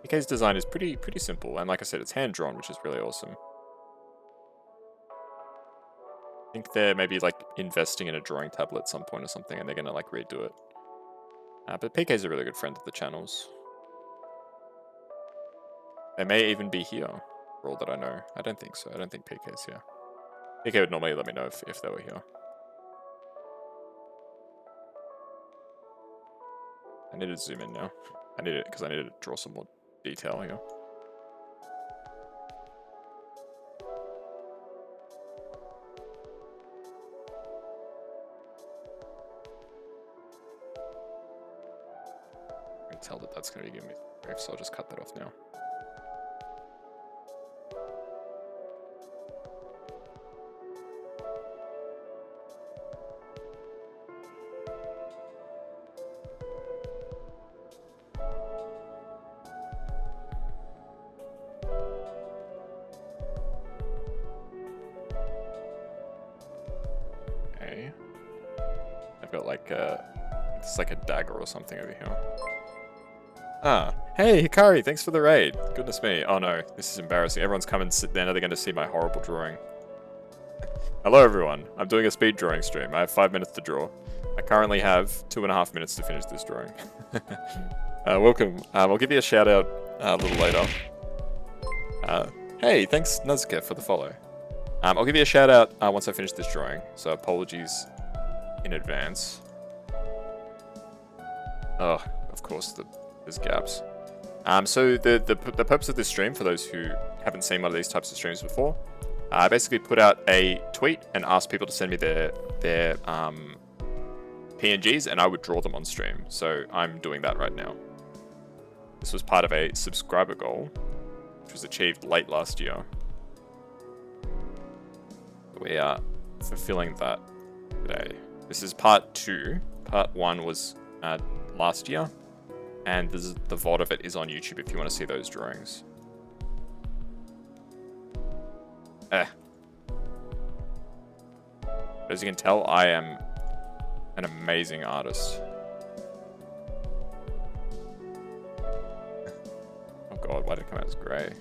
PK's design is pretty simple, and like I said, it's hand drawn, which is really awesome. I think they're maybe like investing in a drawing tablet at some point or something, and they're gonna like redo it. But PK's a really good friend of the channel's. They may even be here, for all that I know. I don't think so. I don't think PK's here. PK would normally let me know if they were here. I need to zoom in now. I need it because I need to draw some more detail here. I can tell that that's going to be giving me grief, so I'll just cut that off now. It's like a dagger or something over here. Ah, hey Hikari, thanks for the raid. Goodness me. Oh no, this is embarrassing. Everyone's coming to sit there, now they're going to see my horrible drawing. Hello everyone, I'm doing a speed drawing stream. I have 5 minutes to draw. I currently have 2.5 minutes to finish this drawing. Welcome. I'll give you a shout out a little later. Hey, thanks Nuzka for the follow. I'll give you a shout out once I finish this drawing, so apologies in advance. Oh, of course, there's gaps. So the purpose of this stream, for those who haven't seen one of these types of streams before, I basically put out a tweet and asked people to send me their PNGs, and I would draw them on stream. So I'm doing that right now. This was part of a subscriber goal, which was achieved late last year. We are fulfilling that today. This is part 2. Part 1 was last year, and the VOD of it is on YouTube if you want to see those drawings. As you can tell, I am an amazing artist. Oh god, why did it come out as grey?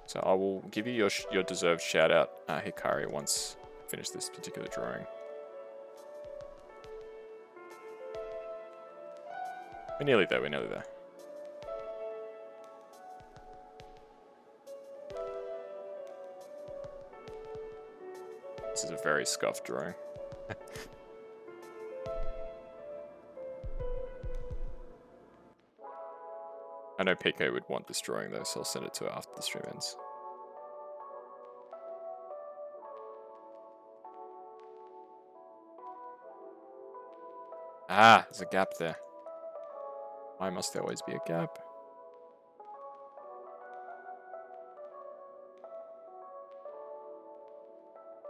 So I will give you your deserved shout out, Hikari, once I finish this particular drawing. We're nearly there, we're nearly there. This is a very scuffed drawing. I know PK would want this drawing though, so I'll send it to her after the stream ends. Ah, there's a gap there. Why must there always be a gap?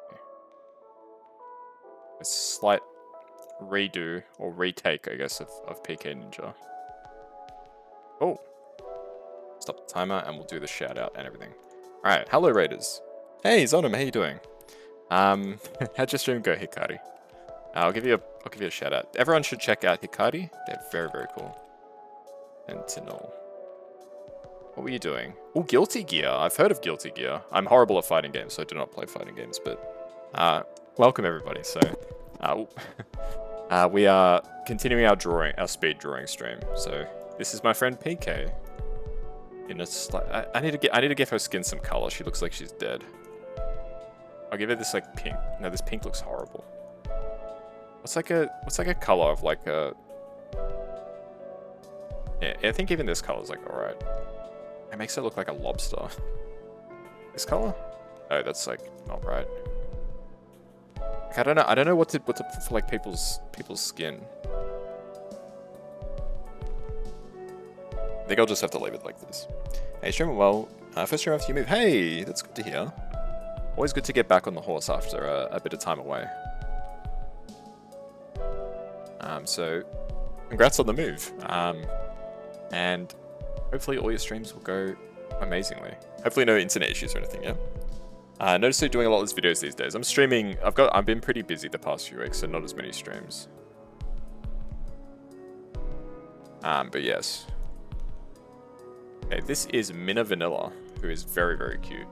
Okay. A slight redo, or retake, I guess, of PK Ninja. Oh! Stop the timer and we'll do the shout out and everything. Alright, hello Raiders. Hey, Zonum, how you doing? How'd your stream go, Hikari? I'll give you a shout out. Everyone should check out Hikari. They're very, very cool. Sentinel. What were you doing? Oh, Guilty Gear. I've heard of Guilty Gear. I'm horrible at fighting games, so I do not play fighting games, but welcome everybody. So we are continuing our speed drawing stream. So this is my friend PK. I need to give her skin some color. She looks like she's dead. I'll give it this like pink. No, this pink looks horrible. What's like a color of like a... Yeah, I think even this color is like alright. It makes it look like a lobster. This color? Oh, that's like not right. Like, I don't know what to put for like people's skin. I think I'll just have to leave it like this. Hey, streaming well. First stream after you move. Hey, that's good to hear. Always good to get back on the horse after a bit of time away. So, congrats on the move. And hopefully all your streams will go amazingly. Hopefully no internet issues or anything, yeah? Notice you're doing a lot of videos these days. I'm streaming, I've been pretty busy the past few weeks, so not as many streams. But yes. Okay, this is Minna Vanilla, who is very, very cute.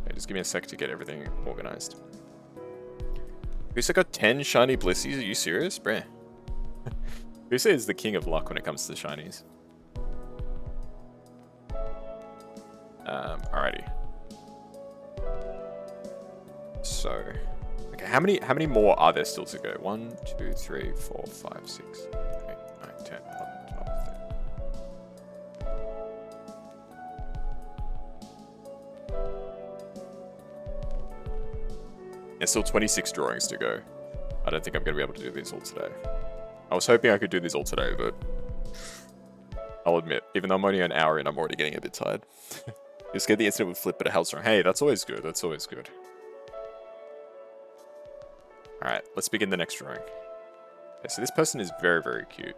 Okay, just give me a sec to get everything organized. Kusa got 10 shiny blissies, are you serious? Bruh. Kusa is the king of luck when it comes to the shinies. Alrighty. So, okay, how many more are there still to go? 1, 2, 3, 4, 5, 6, 8, 9, 10, 11, 12, 13. There's still 26 drawings to go. I don't think I'm going to be able to do these all today. I was hoping I could do these all today, but I'll admit, even though I'm only an hour in, I'm already getting a bit tired. You're scared the incident would flip, but a hellstorm. Hey, that's always good. That's always good. Alright, let's begin the next drawing. Okay, so this person is very, very cute.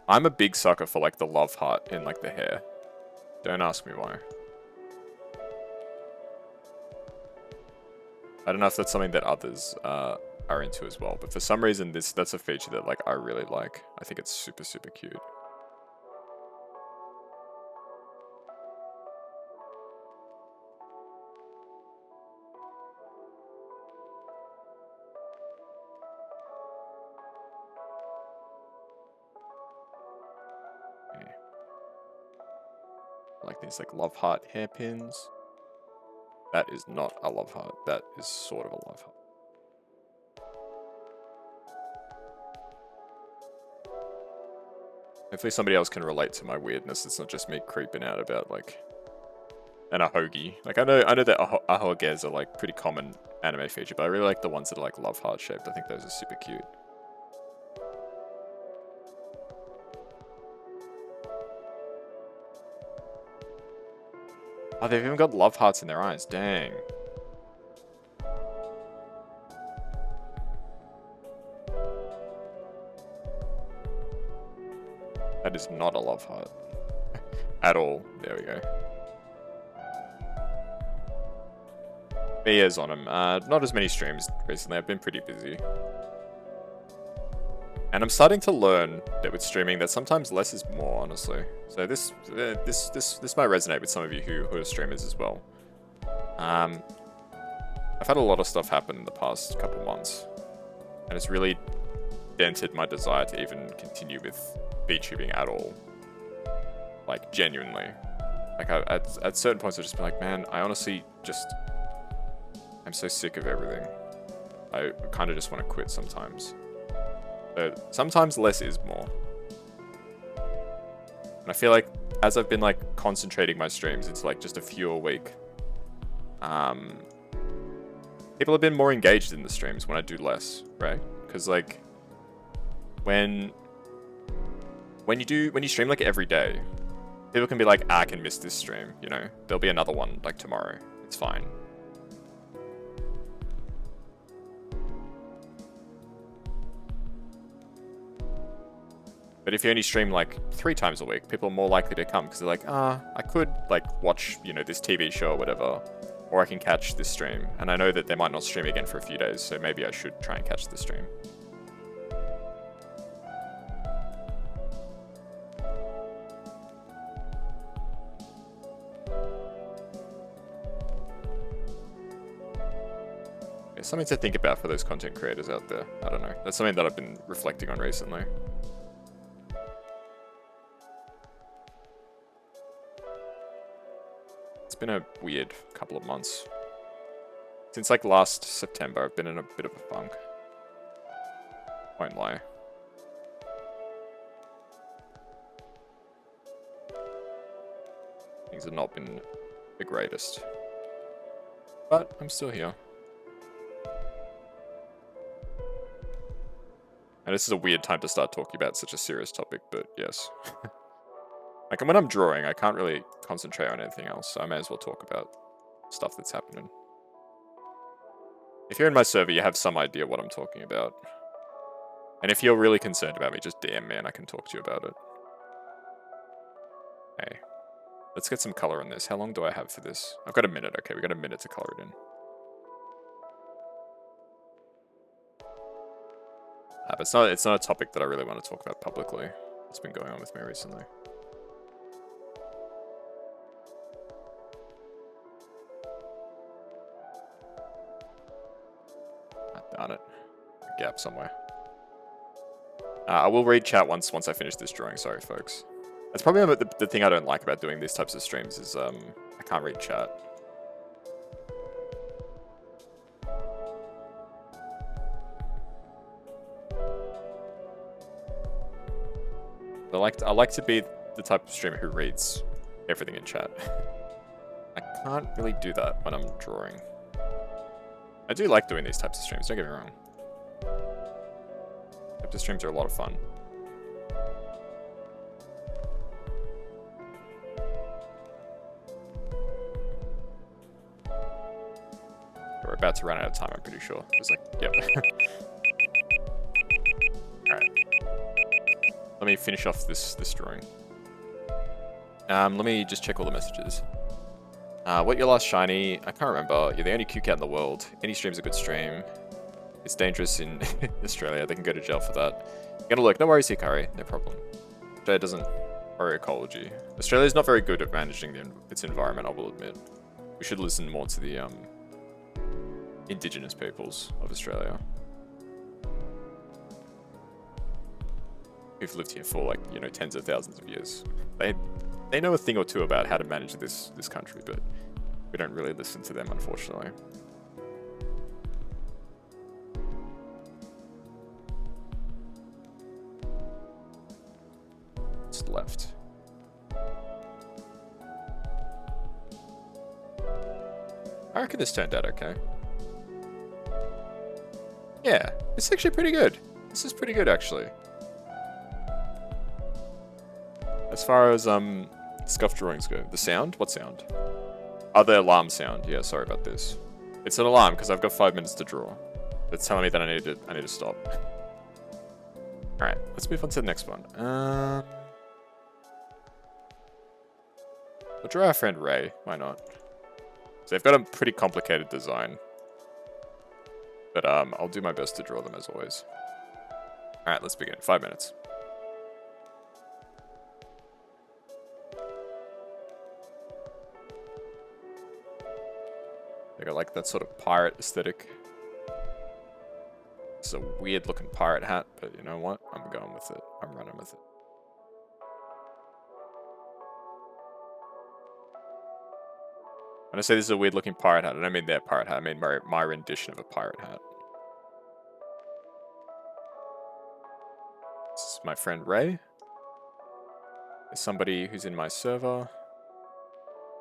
I'm a big sucker for like the love heart in like the hair. Don't ask me why. I don't know if that's something that others are into as well, but for some reason that's a feature that like I really like. I think it's super, super cute. Okay. I like these like love heart hairpins. That is not a love heart. That is sort of a love heart. Hopefully somebody else can relate to my weirdness. It's not just me creeping out about like an ahogi. Like I know that ahoges are like pretty common anime feature, but I really like the ones that are like love heart shaped. I think those are super cute. Oh, they've even got love hearts in their eyes. Dang. That is not a love heart. At all. There we go. Mia's on him. Not as many streams recently. I've been pretty busy. And I'm starting to learn that with streaming that sometimes less is more, honestly. So this might resonate with some of you who are streamers as well. I've had a lot of stuff happen in the past couple months, and it's really dented my desire to even continue with VTubing at all. Like genuinely, like at certain points I've just been like, man, I honestly I'm so sick of everything. I kind of just want to quit sometimes. But sometimes less is more. And I feel like as I've been like concentrating my streams into like just a few a week, people have been more engaged in the streams when I do less, right? Because like when you stream like every day, people can be like, I can miss this stream, you know? There'll be another one like tomorrow. It's fine. But if you only stream like 3 times a week, people are more likely to come because they're like, I could like watch, you know, this TV show or whatever, or I can catch this stream. And I know that they might not stream again for a few days, so maybe I should try and catch the stream. Yeah, something to think about for those content creators out there. I don't know. That's something that I've been reflecting on recently. It's been a weird couple of months. Since like last September, I've been in a bit of a funk. Won't lie. Things have not been the greatest. But I'm still here. And this is a weird time to start talking about such a serious topic, but yes. Like, when I'm drawing, I can't really concentrate on anything else, so I may as well talk about stuff that's happening. If you're in my server, you have some idea what I'm talking about. And if you're really concerned about me, just DM me and I can talk to you about it. Hey, let's get some color on this. How long do I have for this? I've got a minute. Okay, we got a minute to color it in. But it's not a topic that I really want to talk about publicly. What's been going on with me recently? Darn it. A gap somewhere. I will read chat once I finish this drawing. Sorry, folks. That's probably the thing I don't like about doing these types of streams is I can't read chat. I like to be the type of streamer who reads everything in chat. I can't really do that when I'm drawing. I do like doing these types of streams, don't get me wrong. Types of streams are a lot of fun. We're about to run out of time, I'm pretty sure. It's like, yep. Alright. Let me finish off this drawing. Let me just check all the messages. What your last shiny? I can't remember. You're the only Q cat in the world. Any stream's a good stream. It's dangerous in Australia. They can go to jail for that. You're gonna look. No worries, Hikari. No problem. Australia doesn't worry ecology. Australia's not very good at managing its environment, I will admit. We should listen more to the indigenous peoples of Australia. Who've lived here for, like, you know, tens of thousands of years. They know a thing or two about how to manage this country, but we don't really listen to them, unfortunately. It's left. I reckon this turned out okay. Yeah, it's actually pretty good. This is pretty good, actually. As far as scuffed drawings go, the sound? What sound? Oh, the alarm sound. Yeah, sorry about this. It's an alarm because I've got 5 minutes to draw. It's telling me that I need to stop. All right, let's move on to the next one. We'll draw our friend Ray. Why not? So they've got a pretty complicated design, but I'll do my best to draw them as always. All right, let's begin. 5 minutes. They got like that sort of pirate aesthetic. It's a weird looking pirate hat, but you know what? I'm going with it. I'm running with it. When I say this is a weird looking pirate hat, I don't mean their pirate hat. I mean my rendition of a pirate hat. This is my friend Ray. There's somebody who's in my server.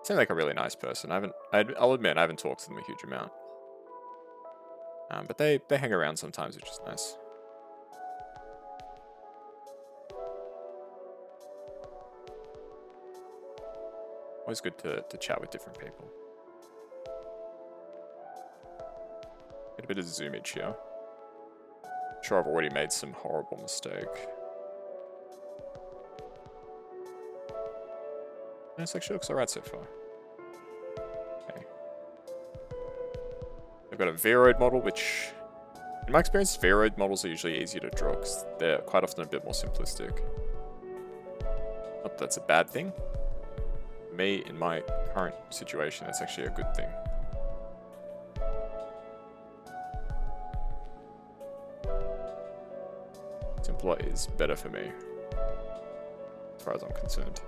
Seems like a really nice person. I'll admit, I haven't talked to them a huge amount. But they hang around sometimes, which is nice. Always good to chat with different people. Get a bit of zoomage here. I'm sure I've already made some horrible mistake. This actually looks alright so far. Okay. I've got a Veroid model, which, in my experience, Veroid models are usually easier to draw because they're quite often a bit more simplistic. Not that that's a bad thing. For me, in my current situation, that's actually a good thing. Simpler is better for me, as far as I'm concerned.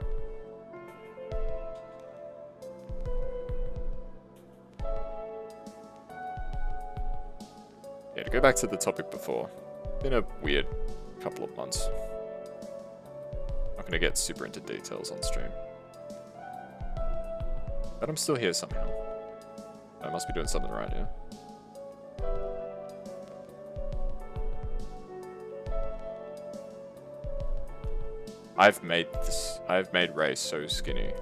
Yeah, to go back to the topic before, been a weird couple of months. Not gonna get super into details on stream. But I'm still here somehow. I must be doing something right here. I've made Ray so skinny.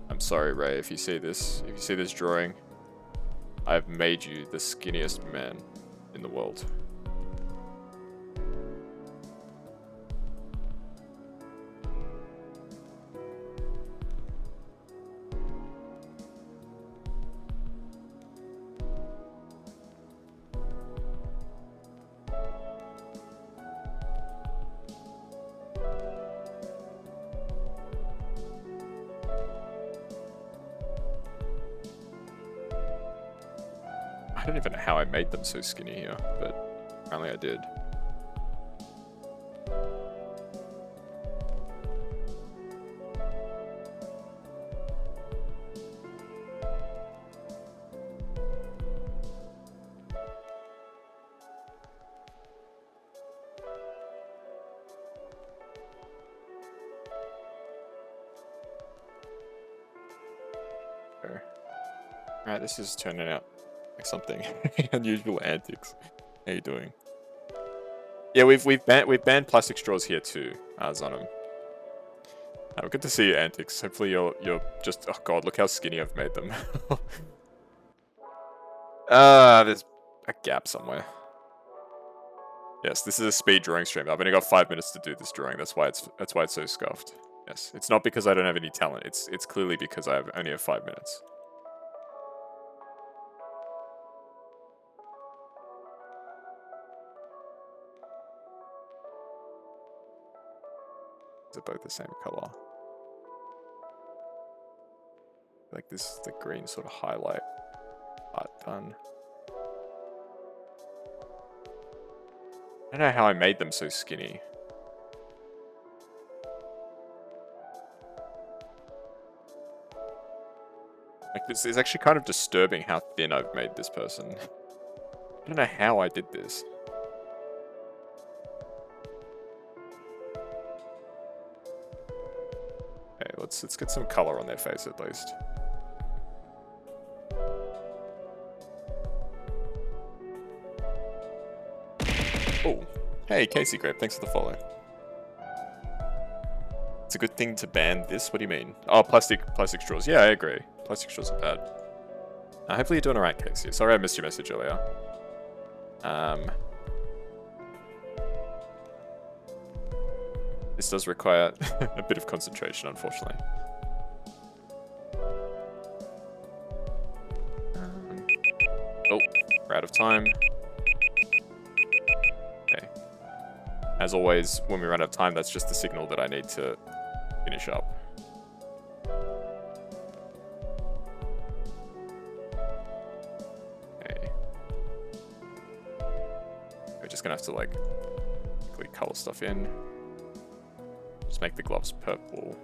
I'm sorry, Ray, if you see this drawing, I've made you the skinniest man in the world. I don't even know how I made them so skinny here, but apparently I did. Alright, this is turning out like something unusual antics. How you doing? Yeah, we've banned plastic straws here too, Zonim. Good to see your antics. Hopefully you're just, oh god, look how skinny I've made them. There's a gap somewhere. Yes, this is a speed drawing stream. I've only got 5 minutes to do this drawing. That's why it's so scuffed. Yes, it's not because I don't have any talent. It's clearly because I only have 5 minutes. They're both the same color. Like this, the green sort of highlight part done. I don't know how I made them so skinny. Like this is actually kind of disturbing how thin I've made this person. I don't know how I did this. Okay, let's get some color on their face at least. Oh, hey Casey Grape, thanks for the follow. It's a good thing to ban this. What do you mean? Oh, plastic straws. Yeah, I agree. Plastic straws are bad. Hopefully you're doing alright, Casey. Sorry I missed your message earlier. This does require a bit of concentration, unfortunately. Oh, we're out of time. Okay. As always, when we run out of time, that's just the signal that I need to finish up. Okay. We're just gonna have to like quickly color stuff in. Just make the gloves purple.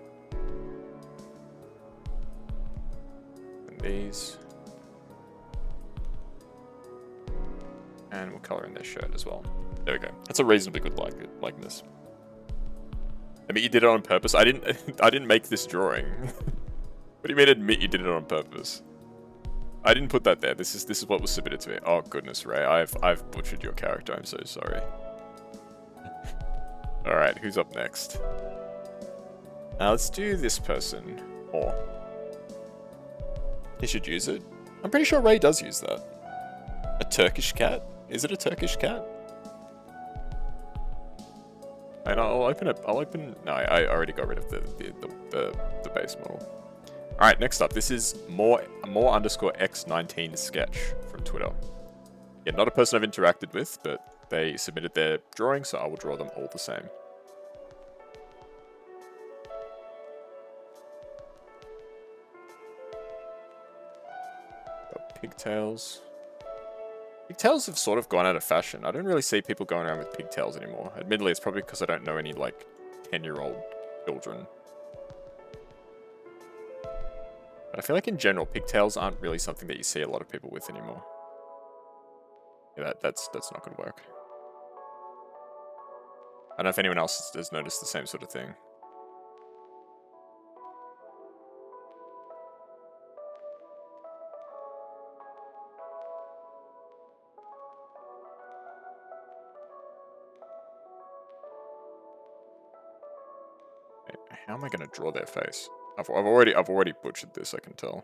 And these. And we'll color in their shirt as well. There we go. That's a reasonably good likeness. Admit you did it on purpose. I didn't make this drawing. What do you mean admit you did it on purpose? I didn't put that there. This is what was submitted to me. Oh goodness, Ray. I've butchered your character. I'm so sorry. Alright, who's up next? Now let's do this person. Or he should use it. I'm pretty sure Ray does use that. A Turkish cat? Is it a Turkish cat? And I'll open it. I'll open. No, I already got rid of the base model. All right, next up, this is more underscore x19 sketch from Twitter. Yeah, not a person I've interacted with, but they submitted their drawing, so I will draw them all the same. Got pigtails. Pigtails have sort of gone out of fashion. I don't really see people going around with pigtails anymore. Admittedly, it's probably because I don't know any, like, 10-year-old children. But I feel like in general, pigtails aren't really something that you see a lot of people with anymore. Yeah, that's not going to work. I don't know if anyone else has noticed the same sort of thing. How am I going to draw their face? I've already butchered this, I can tell.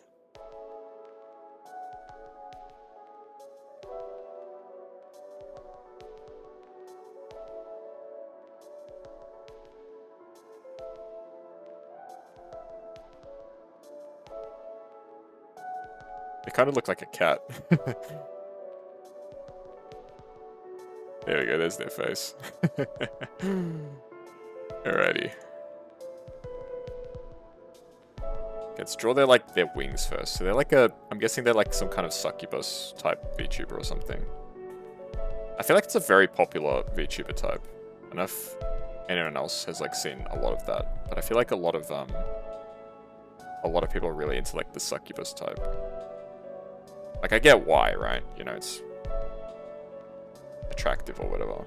They kind of look like a cat. There we go, there's their face. Alrighty. Let's draw their wings first. So they're like I'm guessing they're like some kind of succubus type VTuber or something. I feel like it's a very popular VTuber type. I don't know if anyone else has like seen a lot of that, but I feel like a lot of people are really into like the succubus type. Like I get why, right? You know, it's attractive or whatever.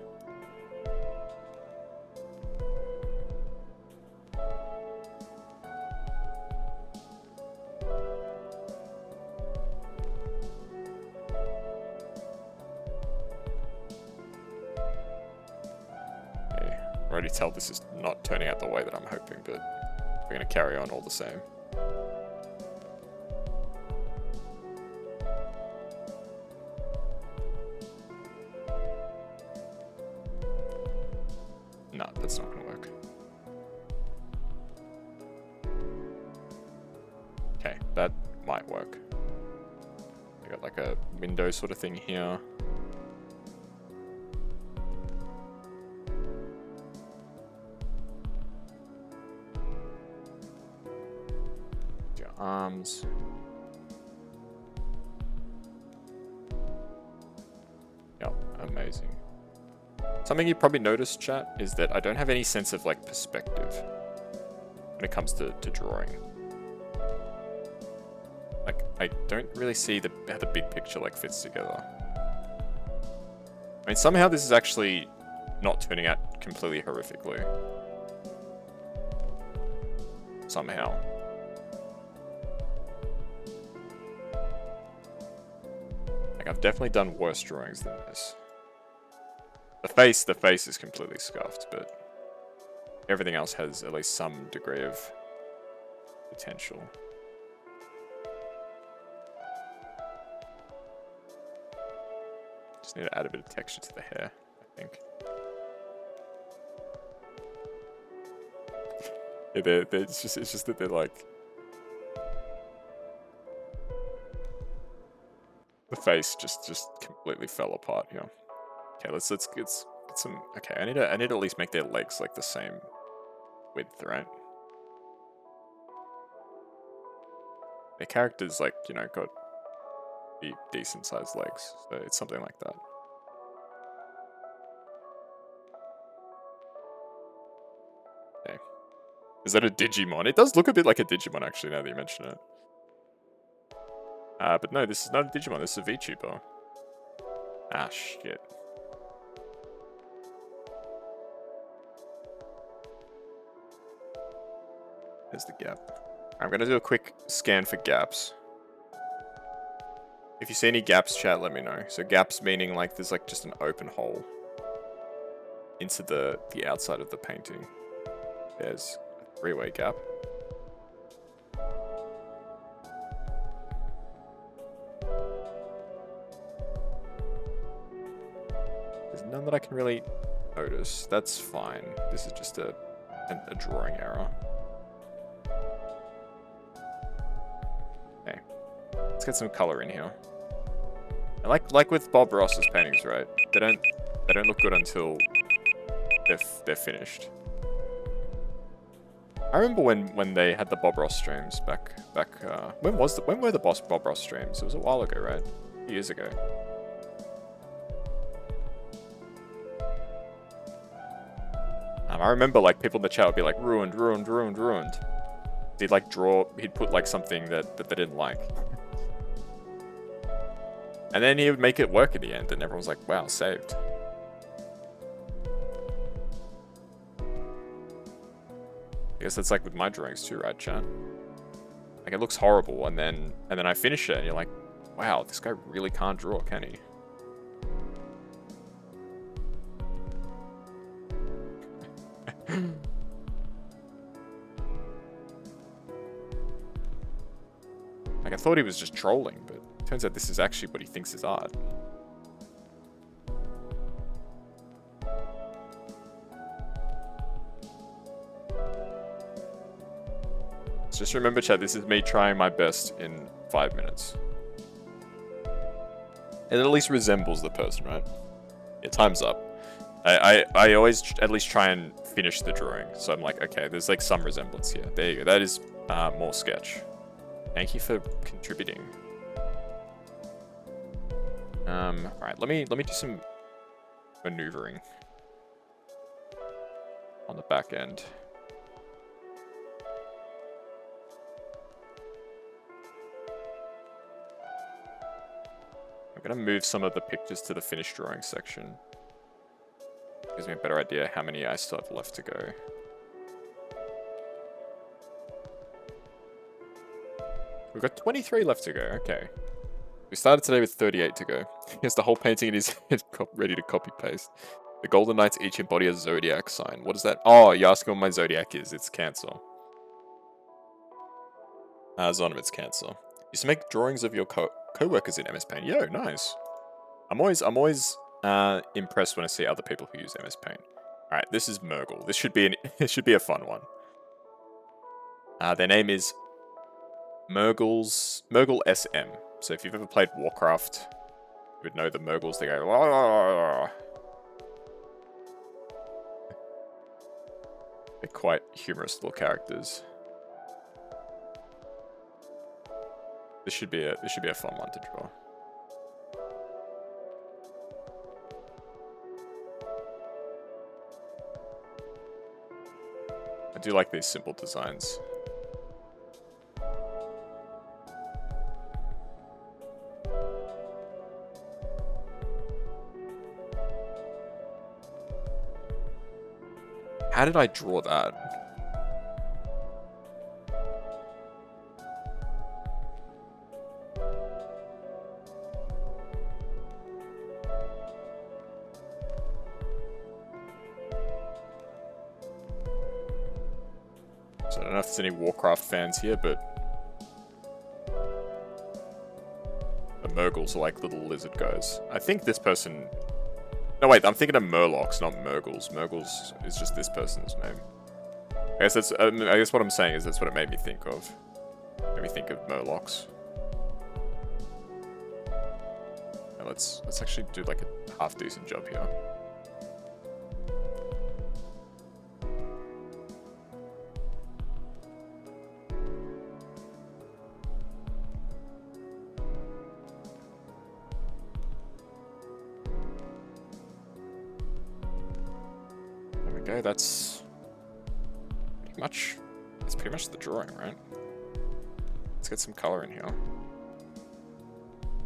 I already tell this is not turning out the way that I'm hoping, but we're going to carry on all the same. No, that's not going to work. Okay, that might work. I got like a window sort of thing here. Arms. Yep, amazing. Something you probably noticed, chat, is that I don't have any sense of like perspective when it comes to drawing. Like, I don't really see how the big picture like fits together. I mean, somehow this is actually not turning out completely horrifically. Somehow. I've definitely done worse drawings than this. The face is completely scuffed, but everything else has at least some degree of potential. Just need to add a bit of texture to the hair, I think. Yeah, it's just that they're like. The face just completely fell apart here. Okay, let's get some. Okay, I need to at least make their legs like the same width, right? Their characters got decent sized legs, so it's something like that. Okay, is that a Digimon? It does look a bit like a Digimon actually. Now that you mention it. But no, this is not a Digimon, this is a VTuber. Ah, shit. There's the gap. I'm going to do a quick scan for gaps. If you see any gaps, chat, let me know. So gaps meaning like there's like just an open hole into the outside of the painting. There's a three-way gap. None that I can really notice. That's fine. This is just a drawing error. Okay. Let's get some color in here. And like with Bob Ross's paintings, right? They don't look good until they're finished. I remember when they had the Bob Ross streams back when were the Bob Ross streams? It was a while ago, right? A few years ago. I remember like people in the chat would be like ruined. He'd like he'd put like something that they didn't like. And then he would make it work at the end and everyone's like, wow, saved. I guess that's like with my drawings too, right, chat? Like it looks horrible and then I finish it and you're like, wow, this guy really can't draw, can he? Like I thought he was just trolling, but it turns out this is actually what he thinks is art. Just remember, chat, this is me trying my best in 5 minutes. It at least resembles the person, right? Yeah, time's up. I always at least try and finish the drawing. So I'm like, okay, there's like some resemblance here. There you go. That is more sketch. Thank you for contributing. Alright, let me do some maneuvering on the back end. I'm going to move some of the pictures to the finished drawing section. Gives me a better idea how many I still have left to go. We've got 23 left to go, okay. We started today with 38 to go. He has the whole painting in his head ready to copy paste. The Golden Knights each embody a zodiac sign. What is that? Oh, you're asking what my zodiac is. It's Cancer. Zonim, it's Cancer. Used to make drawings of your co-workers in MS Paint. Yo, nice. I'm always impressed when I see other people who use MS Paint. All right, this is Murgle. This should be it should be a fun one. Their name is Murgle SM. So if you've ever played Warcraft, you would know the Murgles. They go. Wah, wah, wah. They're quite humorous little characters. This should be a fun one to draw. I do like these simple designs. How did I draw that? So I don't know if there's any Warcraft fans here, but the Murgles are like little lizard guys. I think this person... No, wait, I'm thinking of Murlocs, not Murgles. Murgles is just this person's name. I guess what I'm saying is that's what it made me think of. Made me think of Murlocs. Now let's actually do like a half decent job here. Okay, that's pretty much the drawing, right? Let's get some color in here. I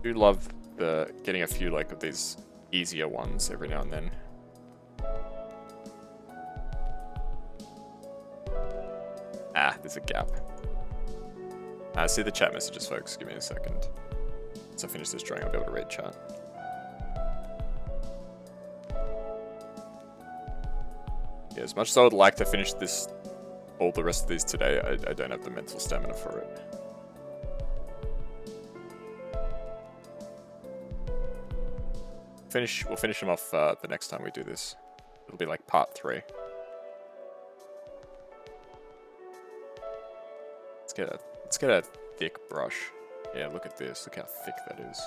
do love getting a few like of these easier ones every now and then. Ah, there's a gap. See the chat messages, folks. Give me a second. Once I finish this drawing, I'll be able to read chat. Yeah, as much as I would like to finish all the rest of these today, I don't have the mental stamina for it. We'll finish them off the next time we do this. It'll be like part 3. Let's get a thick brush. Yeah, look at this. Look how thick that is.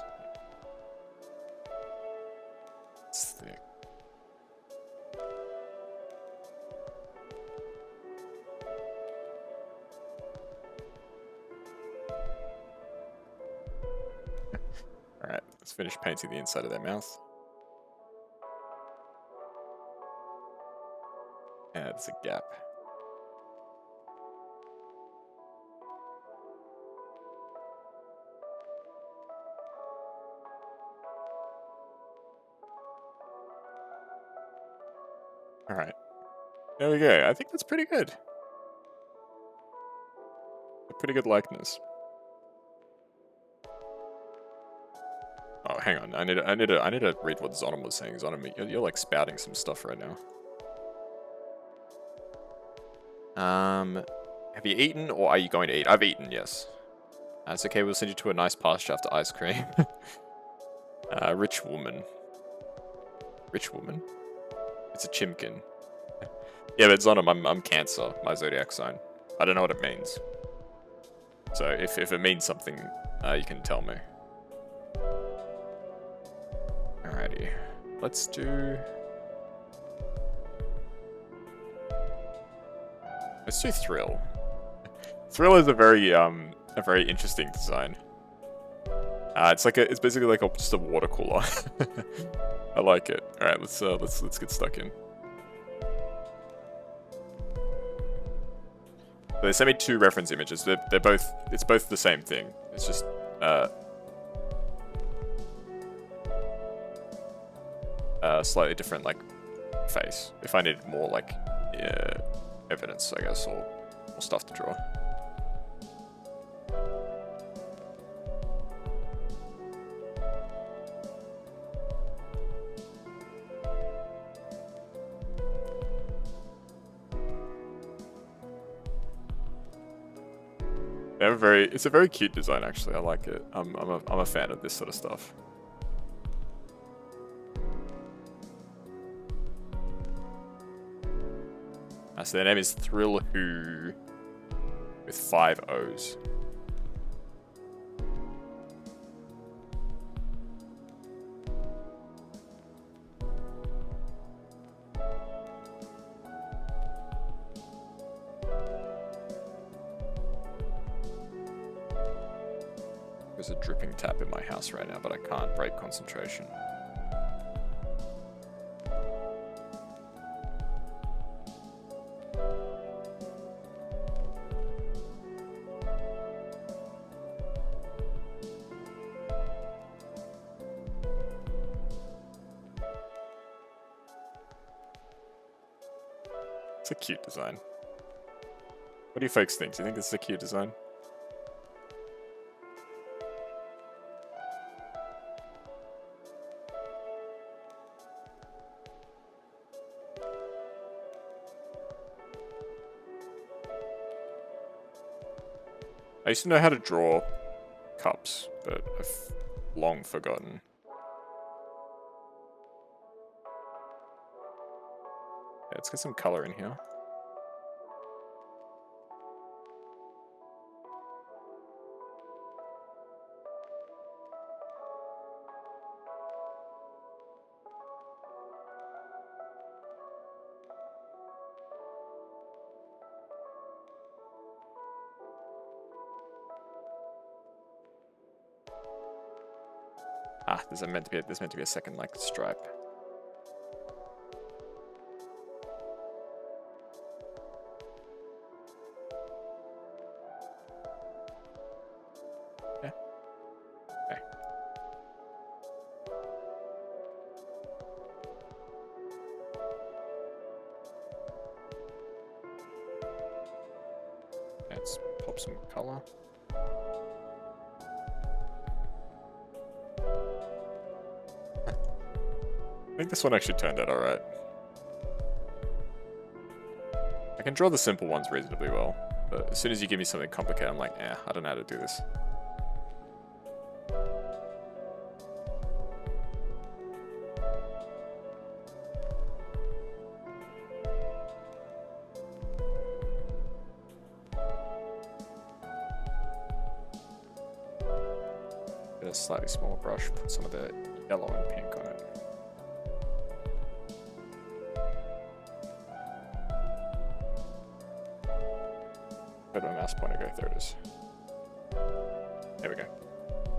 It's thick. Alright, let's finish painting the inside of their mouth. And there's a gap. Alright. There we go. I think that's pretty good. A pretty good likeness. Oh, hang on. I need to read what Zonim was saying. Zonim, you're like spouting some stuff right now. Have you eaten or are you going to eat? I've eaten, yes. It's okay, we'll send you to a nice pasture after ice cream. Rich woman. Rich woman? It's a chimkin. Yeah, but Zonim, I'm Cancer, my zodiac sign. I don't know what it means. So if it means something, you can tell me. Alrighty. Let's do Thrill. Thrill is a very interesting design. It's basically like just a water cooler. I like it. All right, let's get stuck in. So they sent me 2 reference images. It's both the same thing. It's just slightly different like face. If I needed more like evidence, I guess, or more stuff to draw. It's a very cute design actually. I like it. I'm a fan of this sort of stuff. So their name is Thrill Who with 5 O's. There's a dripping tap in my house right now, but I can't break concentration. It's a cute design. What do you folks think? Do you think this is a cute design? I used to know how to draw cups, but I've long forgotten. Yeah, let's get some color in here. Ah, there's meant to be a second like stripe. Yeah. Okay. Let's pop some color. I think this one actually turned out alright. I can draw the simple ones reasonably well, but as soon as you give me something complicated, I'm like, I don't know how to do this. slightly smaller brush, put some of the yellow and pink on it. Where did my mouse pointer go? There it is. There we go.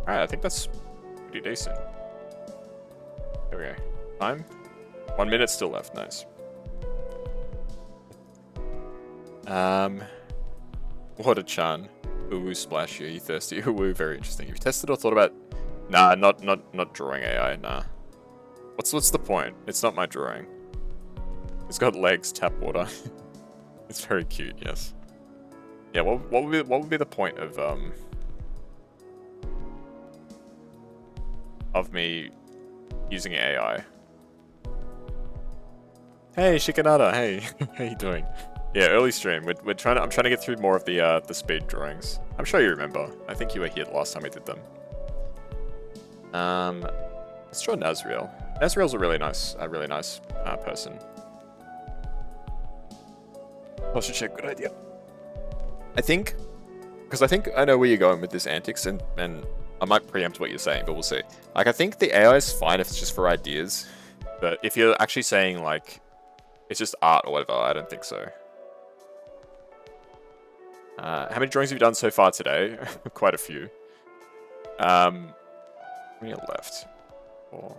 Alright, I think that's pretty decent. There we go. Time? 1 minute still left, nice. Water-chan. Ooh, splash, are you thirsty? Ooh, very interesting. Have you tested or thought about... Nah, not drawing AI, nah. What's the point? It's not my drawing. It's got legs, tap water. It's very cute, yes. Yeah, what would be the point of me using AI? Hey, Shikanada, hey, how you doing? Yeah, early stream. I'm trying to get through more of the speed drawings. I'm sure you remember. I think you were here the last time we did them. Let's draw Nazriel. Nazriel's a really nice person. Posture check, good idea. I think I know where you're going with this antics, and I might preempt what you're saying, but we'll see. Like, I think the AI is fine if it's just for ideas, but if you're actually saying like it's just art or whatever, I don't think so. How many drawings have you done so far today? Quite a few. How many are left? 4.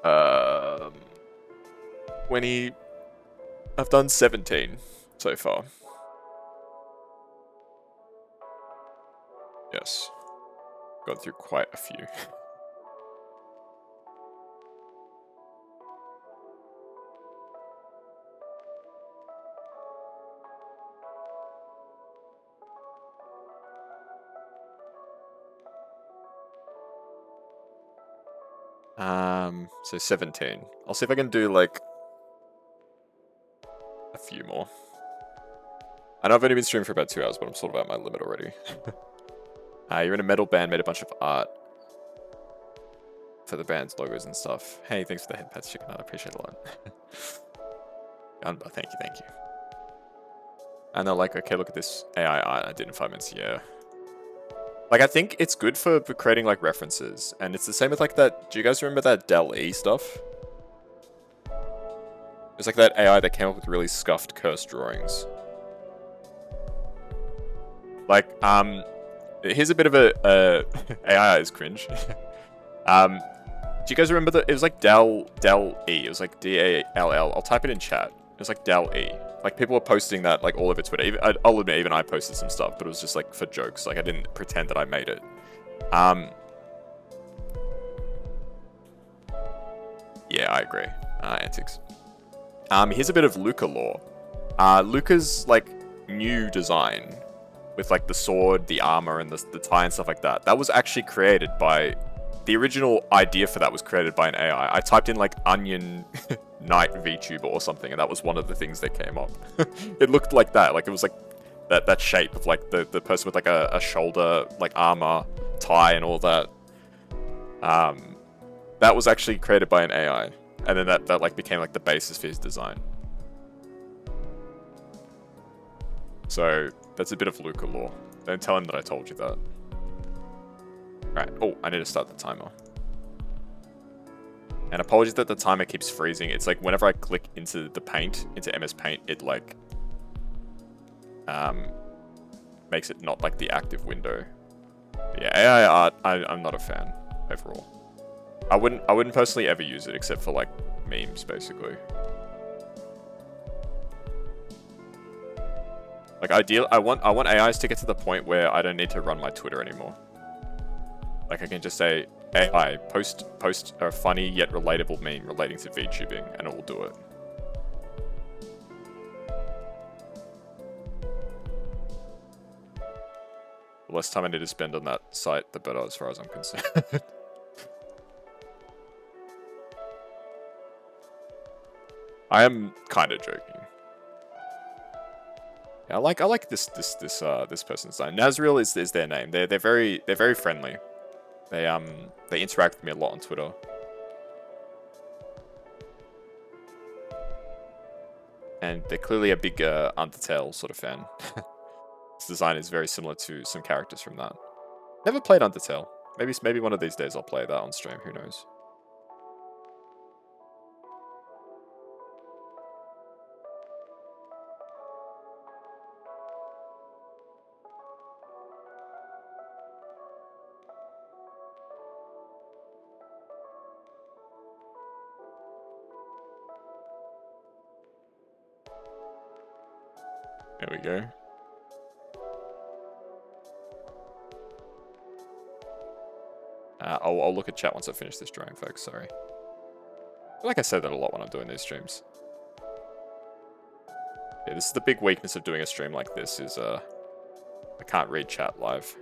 Um, 20. I've done 17 so far. Yes. Gone through quite a few. So 17. I'll see if I can do like a few more. I know I've only been streaming for about 2 hours, but I'm sort of at my limit already. You're in a metal band, made a bunch of art for the band's logos and stuff. Hey, thanks for the head pats, Chicken. I appreciate it a lot. Thank you. And they're like, okay, look at this AI art I did in 5 minutes. Yeah. Like, I think it's good for creating, like, references. And it's the same with, like, that... Do you guys remember that Dell-E stuff? It's like that AI that came up with really scuffed, cursed drawings. Like, here's a bit of a... AI is cringe. Do you guys remember that? It was like Dell-E. It was like D-A-L-L. I'll type it in chat. It was like Dell-E. Like, people were posting that, like, all over Twitter. I'll admit, even I posted some stuff, but it was just, like, for jokes. Like, I didn't pretend that I made it. Yeah, I agree. Antics. Here's a bit of Luca lore. Luca's, like, new design with, like, the sword, the armor, and the tie and stuff like that. That was actually created by... The original idea for that was created by an AI. I typed in, like, onion... Knight VTuber or something, and that was one of the things that came up. It looked like that, like it was like that shape of like the person with like a shoulder, like armor, tie and all that. That was actually created by an AI, and then that like became like the basis for his design. So that's a bit of Luca lore. Don't tell him that I told you that. Right. Oh, I need to start the timer. And apologies that the timer keeps freezing. It's like whenever I click into the paint, into MS Paint, it like makes it not like the active window. But yeah, AI art, I'm not a fan overall. I wouldn't personally ever use it except for like memes, basically. Like I want AIs to get to the point where I don't need to run my Twitter anymore. Like I can just say, AI, post a funny yet relatable meme relating to VTubing, and it will do it. The less time I need to spend on that site, the better as far as I'm concerned. I am kind of joking. Yeah, I like this person's design. Nazriel is their name. They're very friendly. They interact with me a lot on Twitter. And they're clearly a big Undertale sort of fan. Its design is very similar to some characters from that. Never played Undertale. Maybe one of these days I'll play that on stream, who knows. There we go. I'll look at chat once I finish this drawing, folks, sorry. I feel like I say that a lot when I'm doing these streams. Yeah, this is the big weakness of doing a stream like this, is I can't read chat live.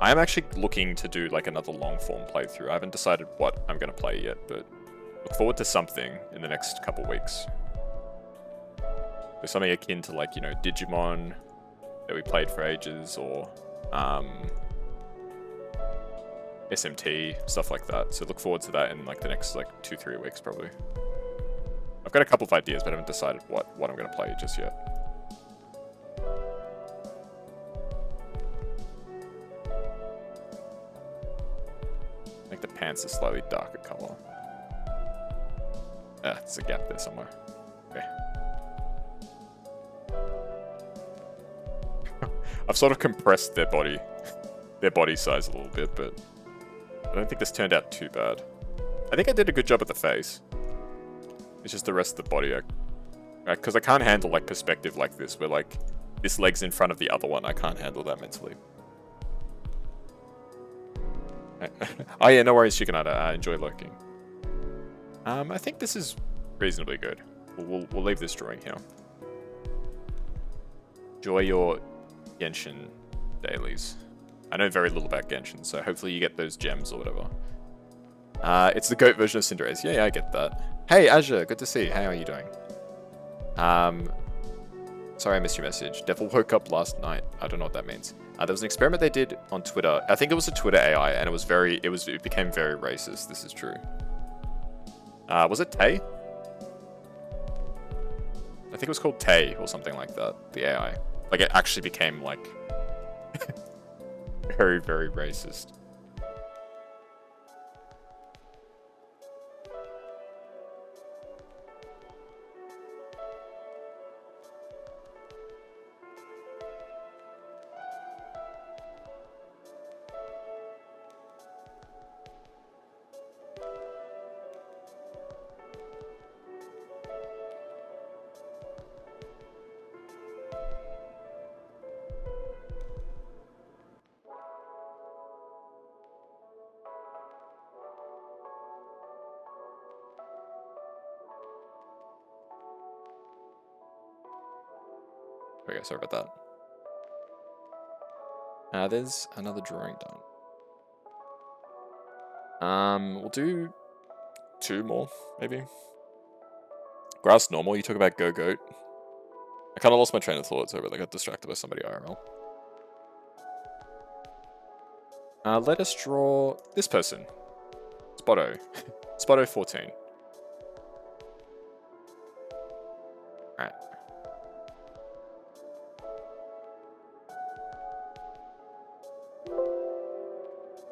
I am actually looking to do like another long form playthrough. I haven't decided what I'm going to play yet, but look forward to something in the next couple weeks. There's something akin to like, you know, Digimon that we played for ages, or SMT, stuff like that. So look forward to that in like the next like 2-3 weeks probably. I've got a couple of ideas, but I haven't decided what I'm going to play just yet. Make the pants a slightly darker color. There's a gap there somewhere. Okay. I've sort of compressed their body size a little bit, but I don't think this turned out too bad. I think I did a good job at the face. It's just the rest of the body, because I can't handle like perspective like this, where like this leg's in front of the other one. I can't handle that mentally. Oh yeah, no worries, Shikanada. I enjoy lurking. I think this is reasonably good. We'll leave this drawing here. Enjoy your Genshin dailies. I know very little about Genshin, so hopefully you get those gems or whatever. It's the GOAT version of Cinderace. Yeah, I get that. Hey, Azure, good to see you. How are you doing? Sorry I missed your message. Devil woke up last night. I don't know what that means. There was an experiment they did on Twitter. I think it was a Twitter AI, and it became very racist. This is true. Was it Tay? I think it was called Tay or something like that. The AI. Like it actually became like very, very racist. Okay, sorry about that. There's another drawing done. We'll do 2 more, maybe. Grass normal, you talk about Go Goat. I kind of lost my train of thought, so I really got distracted by somebody IRL. Let us draw this person. Spotto. Spotto 14. Alright.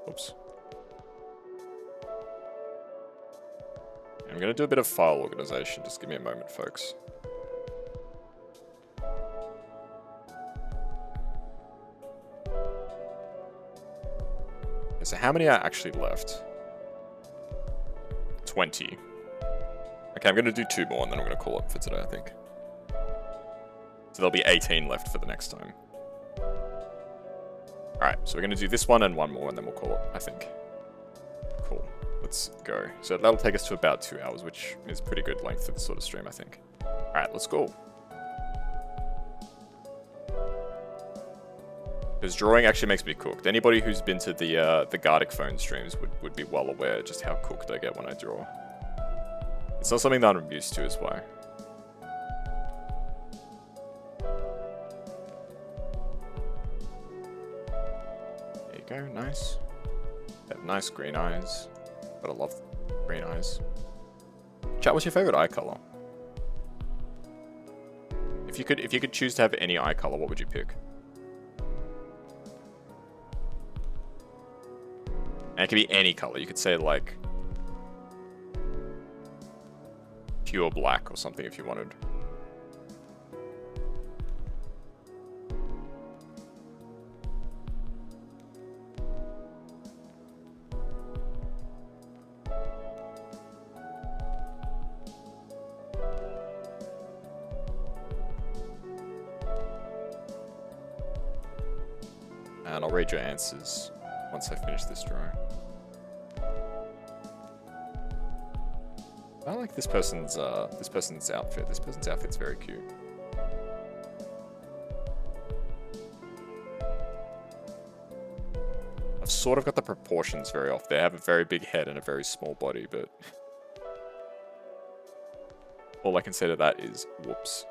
Oops. I'm going to do a bit of file organization. Just give me a moment, folks. Okay, so how many are actually left? 20. Okay, I'm going to do 2 more and then I'm going to call it for today, I think. So there'll be 18 left for the next time. Alright, so we're going to do this one and 1 more and then we'll call it, I think. Cool. Let's go. So that'll take us to about 2 hours, which is pretty good length for this sort of stream, I think. Alright, let's go. Because drawing actually makes me cooked. Anybody who's been to the Gardic phone streams would be well aware just how cooked I get when I draw. It's not something that I'm used to, is why. There you go, nice. They have nice green eyes. Gotta love green eyes. Chat, what's your favorite eye color? If you could choose to have any eye color, what would you pick? And it could be any color. You could say like pure black or something if you wanted. And I'll read your answers once I finish this drawing. I like this person's outfit. This person's outfit's very cute. I've sort of got the proportions very off. They have a very big head and a very small body, but all I can say to that is whoops.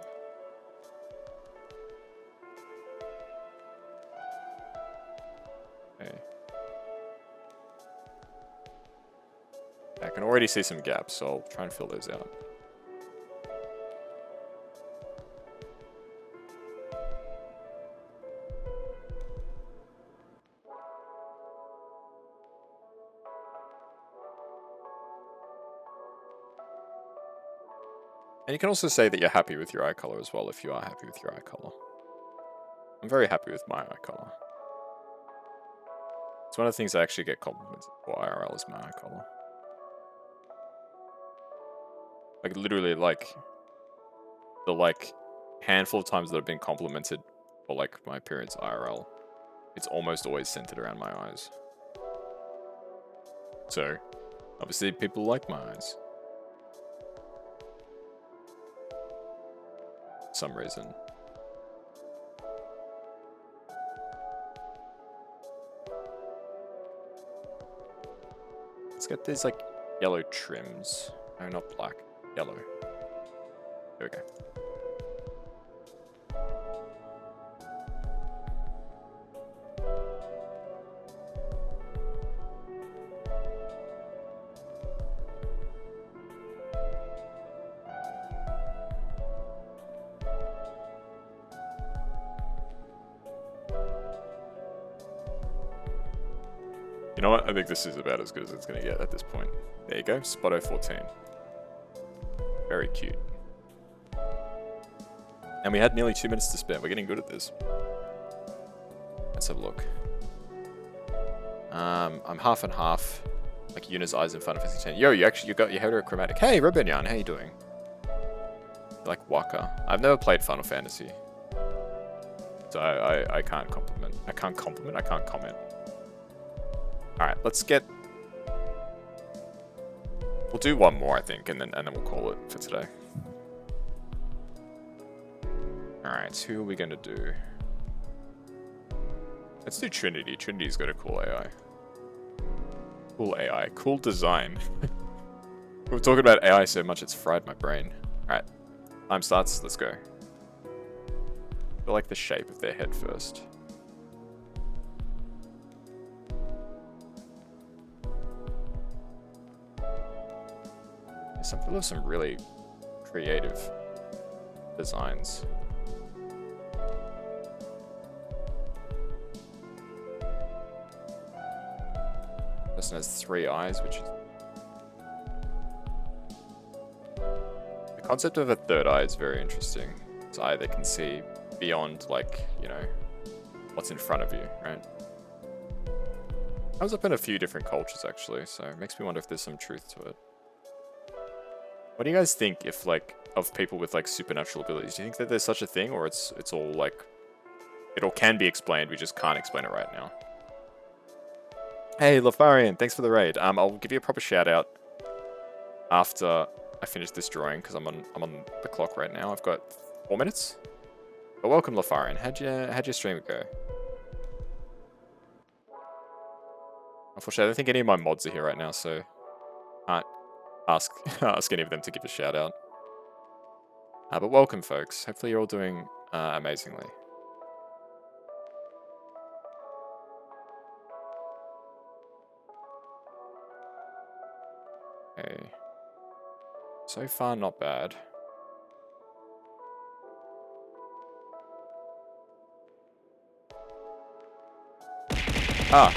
Okay. I can already see some gaps, so I'll try and fill those out. And you can also say that you're happy with your eye color as well if you are happy with your eye color. I'm very happy with my eye color. It's one of the things I actually get compliments for IRL is my eye color. Like literally like the handful of times that I've been complimented for like my appearance IRL, it's almost always centered around my eyes. So obviously people like my eyes. For some reason. Let's get these like yellow trims. No, not black. Yellow. There we go. You know what? I think this is about as good as it's going to get at this point. There you go. Spotto 14. Very cute. And we had nearly 2 minutes to spare. We're getting good at this. Let's have a look. I'm half and half. Like Yuna's eyes in Final Fantasy X. Yo, you got your heterochromatic. Hey, Rebellion, how you doing? You're like Waka. I've never played Final Fantasy. So I can't compliment. I can't comment. Alright, let's get... We'll do one more, I think, and then we'll call it for today. Alright, who are we going to do? Let's do Trinity. Trinity's got a cool AI. Cool AI. Cool design. We're talking about AI so much it's fried my brain. Alright, time starts. Let's go. I like the shape of their head first. Some people have some really creative designs. Person has 3 eyes, which is... The concept of a third eye is very interesting. It's eye that can see beyond, like, you know, what's in front of you, right? Comes up in a few different cultures, actually, so it makes me wonder if there's some truth to it. What do you guys think if, like, of people with, like, supernatural abilities? Do you think that there's such a thing, or it's all, like... It all can be explained, we just can't explain it right now? Hey, Lafarian, thanks for the raid. I'll give you a proper shout-out after I finish this drawing, because I'm on the clock right now. I've got 4 minutes. But welcome, Lafarian. How'd your stream go? Unfortunately, I don't think any of my mods are here right now, so... ask any of them to give a shout out. But welcome, folks. Hopefully you're all doing amazingly. Okay. So far, not bad. Ah!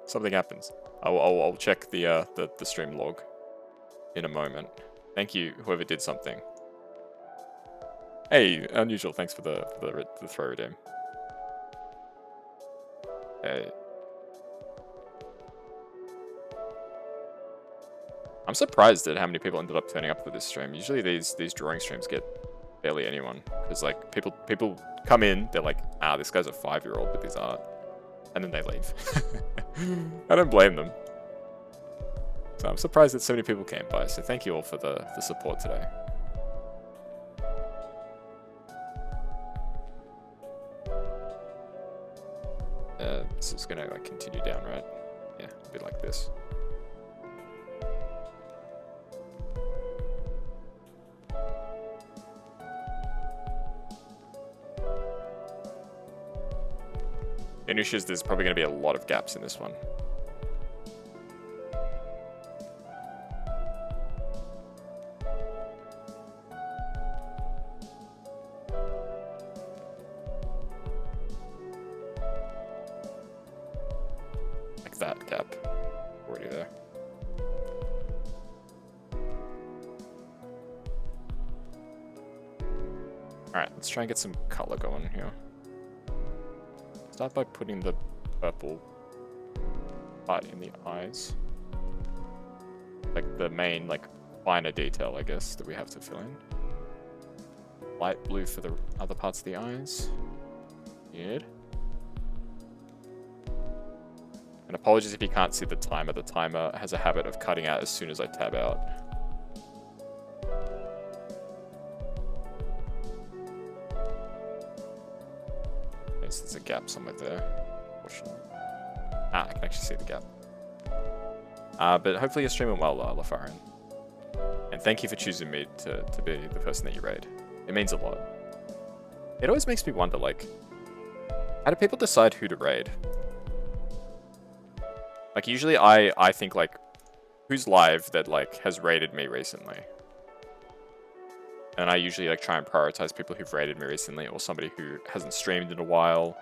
Something happens. I'll check the stream log in a moment. Thank you, whoever did something. Hey, unusual. Thanks for the throw redeem. Hey. I'm surprised at how many people ended up turning up for this stream. Usually these drawing streams get barely anyone, because like people come in, they're like, ah, this guy's a 5-year-old with his art, and then they leave. I don't blame them. So I'm surprised that so many people came by. So thank you all for the support today. This is gonna like continue down, right? Yeah, a bit like this. Diminishes, there's probably going to be a lot of gaps in this one. Like that gap. Already there. Alright, let's try and get some color going here. Start by putting the purple part in the eyes. Like the main, like, finer detail, I guess, that we have to fill in. Light blue for the other parts of the eyes. Good. And apologies if you can't see the timer. The timer has a habit of cutting out as soon as I tab out. There's a gap somewhere there. Ah, I can actually see the gap. But hopefully your stream went well, LaFarin. And thank you for choosing me to be the person that you raid. It means a lot. It always makes me wonder, like, how do people decide who to raid? Like, usually I think, like, who's live that, like, has raided me recently? And I usually like try and prioritize people who've raided me recently, or somebody who hasn't streamed in a while,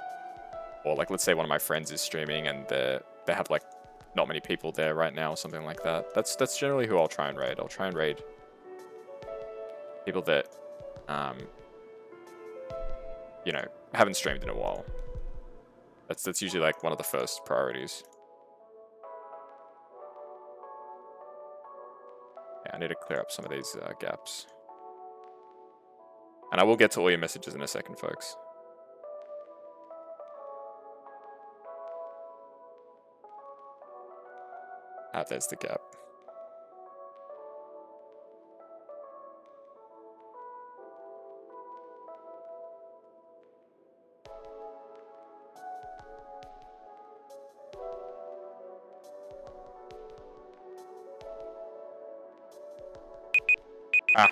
or like let's say one of my friends is streaming and they have like not many people there right now, or something like that. That's generally who I'll try and raid. I'll try and raid people that you know, haven't streamed in a while. That's usually like one of the first priorities. Yeah, I need to clear up some of these gaps. And I will get to all your messages in a second, folks. Ah, there's the gap. Ah.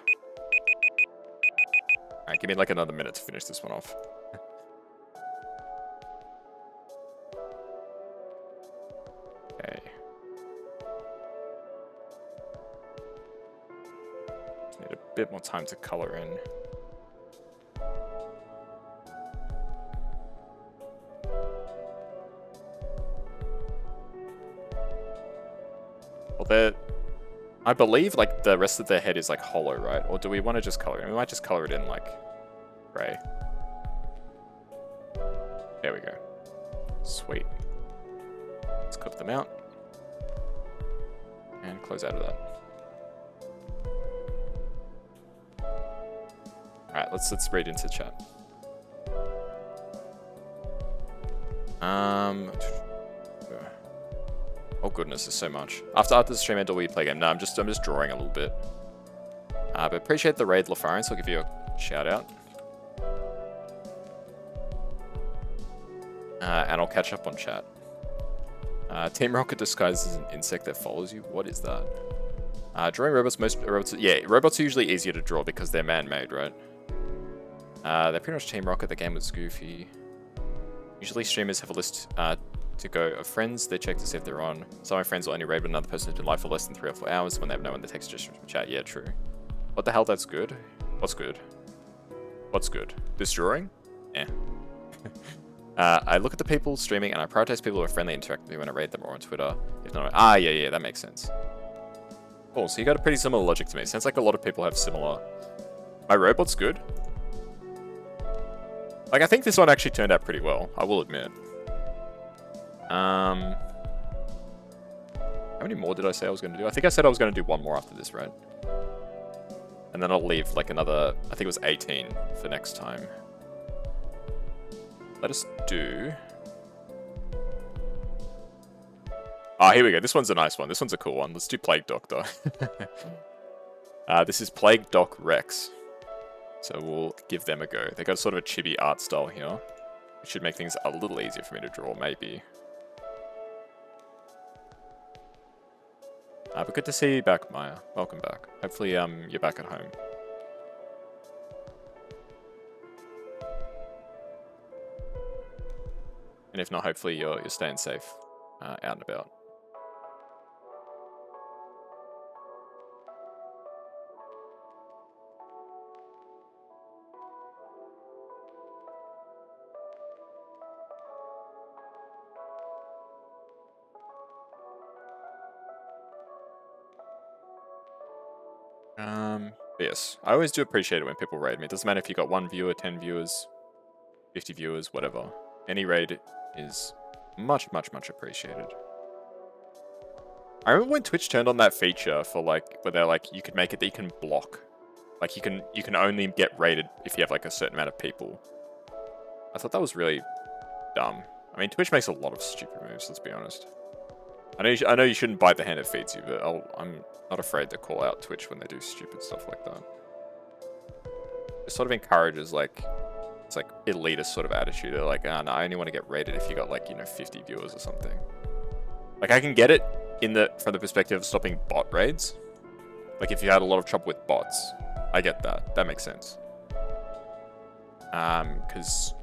Alright, give me like another minute to finish this one off. Okay. Just need a bit more time to color in. Well, I believe like the rest of their head is like hollow, right? Or do we want to just color it? We might just color it in like gray. There we go. Sweet. Let's clip them out. And close out of that. Alright, let's read into chat. Oh goodness, there's so much. After the stream end, will we play game? No, I'm just drawing a little bit. But appreciate the raid, LaFarin, so I'll give you a shout out. And I'll catch up on chat. Team Rocket disguises an insect that follows you. What is that? Drawing robots, robots are usually easier to draw because they're man-made, right? They're pretty much Team Rocket. The game was goofy. Usually streamers have a list to go of friends. They check to see if they're on. Some of my friends will only raid when another person has been live for less than 3 or 4 hours when they have no one to text just from chat. Yeah, true. What the hell? That's good. What's good? What's good? This drawing? Eh. I look at the people streaming and I prioritize people who are friendly and interact with me when I raid them or on Twitter. If not, yeah, that makes sense. Cool, so you got a pretty similar logic to me. Sounds like a lot of people have similar. My robot's good. Like, I think this one actually turned out pretty well, I will admit. How many more did I say I was going to do? I think I said I was going to do one more after this, right? And then I'll leave like another, I think it was 18 for next time. Let us do... Ah, here we go. This one's a nice one. This one's a cool one. Let's do Plague Doctor. This is Plague Doc Rex. So we'll give them a go. They got sort of a chibi art style here, which should make things a little easier for me to draw, maybe. But good to see you back, Maya. Welcome back. Hopefully, you're back at home. And if not, hopefully you're staying safe out and about. But yes, I always do appreciate it when people raid me. It doesn't matter if you got 1 viewer, 10 viewers, 50 viewers, whatever. Any raid is much, much, much appreciated. I remember when Twitch turned on that feature for like, where they're like, you could make it that you can block. Like you can only get raided if you have like a certain amount of people. I thought that was really dumb. I mean, Twitch makes a lot of stupid moves, let's be honest. I know you shouldn't bite the hand that feeds you, but I'm not afraid to call out Twitch when they do stupid stuff like that. It sort of encourages like, it's like elitist sort of attitude. They're like, oh, no, I only want to get rated if you got like, 50 viewers or something. Like I can get it from the perspective of stopping bot raids. Like if you had a lot of trouble with bots, I get that. That makes sense. Because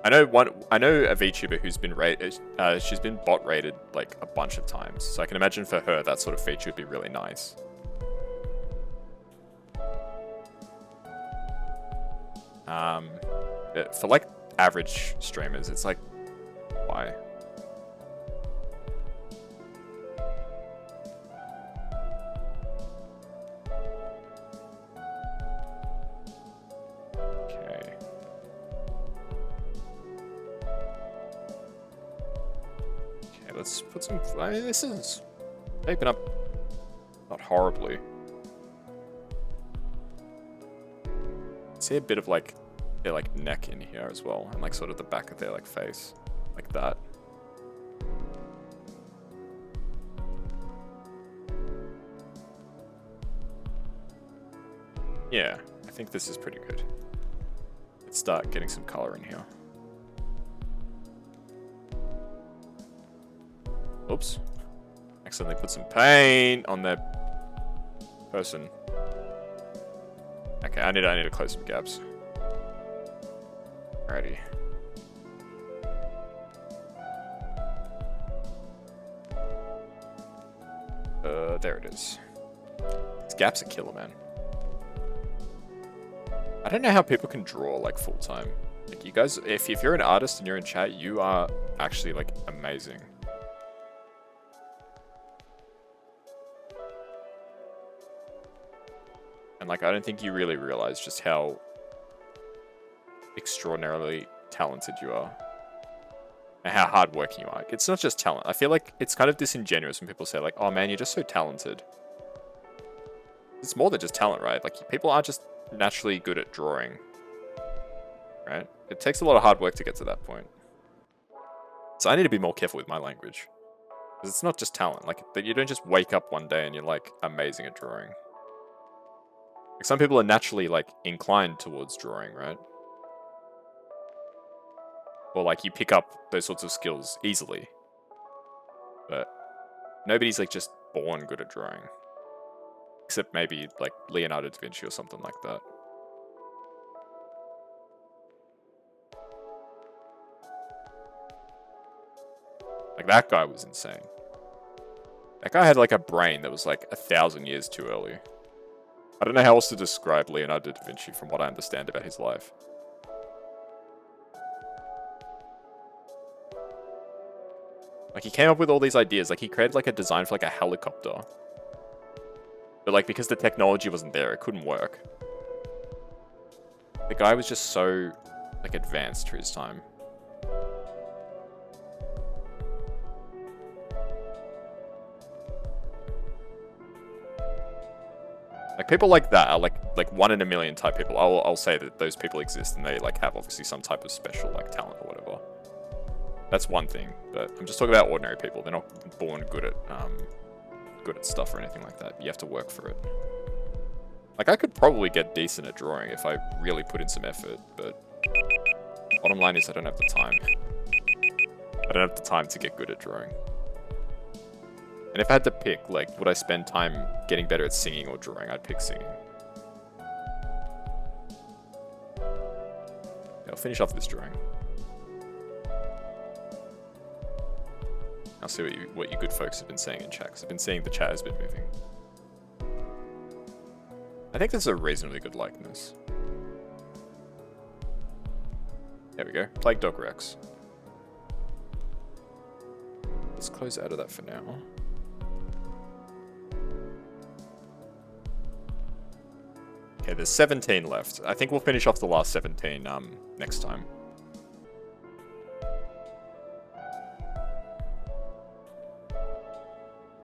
I know a VTuber who's been rated. She's been bot rated like a bunch of times, so I can imagine for her that sort of feature would be really nice. But for like average streamers, it's like, why? Let's put some... I mean, this is shaping up not horribly. See a bit of like their like neck in here as well, and like sort of the back of their like face, like that. Yeah, I think this is pretty good. Let's start getting some color in here. Oops. Accidentally put some paint on their person. Okay, I need to close some gaps. Alrighty. There it is. These gaps are killer, man. I don't know how people can draw like full time. Like you guys, if you're an artist and you're in chat, you are actually like amazing. And like, I don't think you really realize just how extraordinarily talented you are. And how hardworking you are. It's not just talent. I feel like it's kind of disingenuous when people say like, oh man, you're just so talented. It's more than just talent, right? Like, people aren't just naturally good at drawing. Right? It takes a lot of hard work to get to that point. So I need to be more careful with my language. Because it's not just talent. Like, you don't just wake up one day and you're like amazing at drawing. Like, some people are naturally like inclined towards drawing, right? Or like you pick up those sorts of skills easily. But nobody's like just born good at drawing. Except maybe like Leonardo da Vinci or something like that. Like, that guy was insane. That guy had, like, a brain that was, like, 1,000 years too early. I don't know how else to describe Leonardo da Vinci from what I understand about his life. Like, he came up with all these ideas. Like, he created, like, a design for, like, a helicopter. But, like, because the technology wasn't there, it couldn't work. The guy was just so, like, advanced for his time. Like, people like that are, like 1 in a million type people. I'll say that those people exist, and they, like, have, obviously, some type of special, like, talent or whatever. That's one thing, but I'm just talking about ordinary people. They're not born good at stuff or anything like that. You have to work for it. Like, I could probably get decent at drawing if I really put in some effort, but bottom line is I don't have the time. I don't have the time to get good at drawing. And if I had to pick, like, would I spend time getting better at singing or drawing, I'd pick singing. Yeah, I'll finish off this drawing. I'll see what you good folks have been saying in chat, because I've been seeing the chat has been moving. I think this is a reasonably good likeness. There we go. Plague Dog Rex. Let's close out of that for now. Okay, there's 17 left. I think we'll finish off the last 17 next time.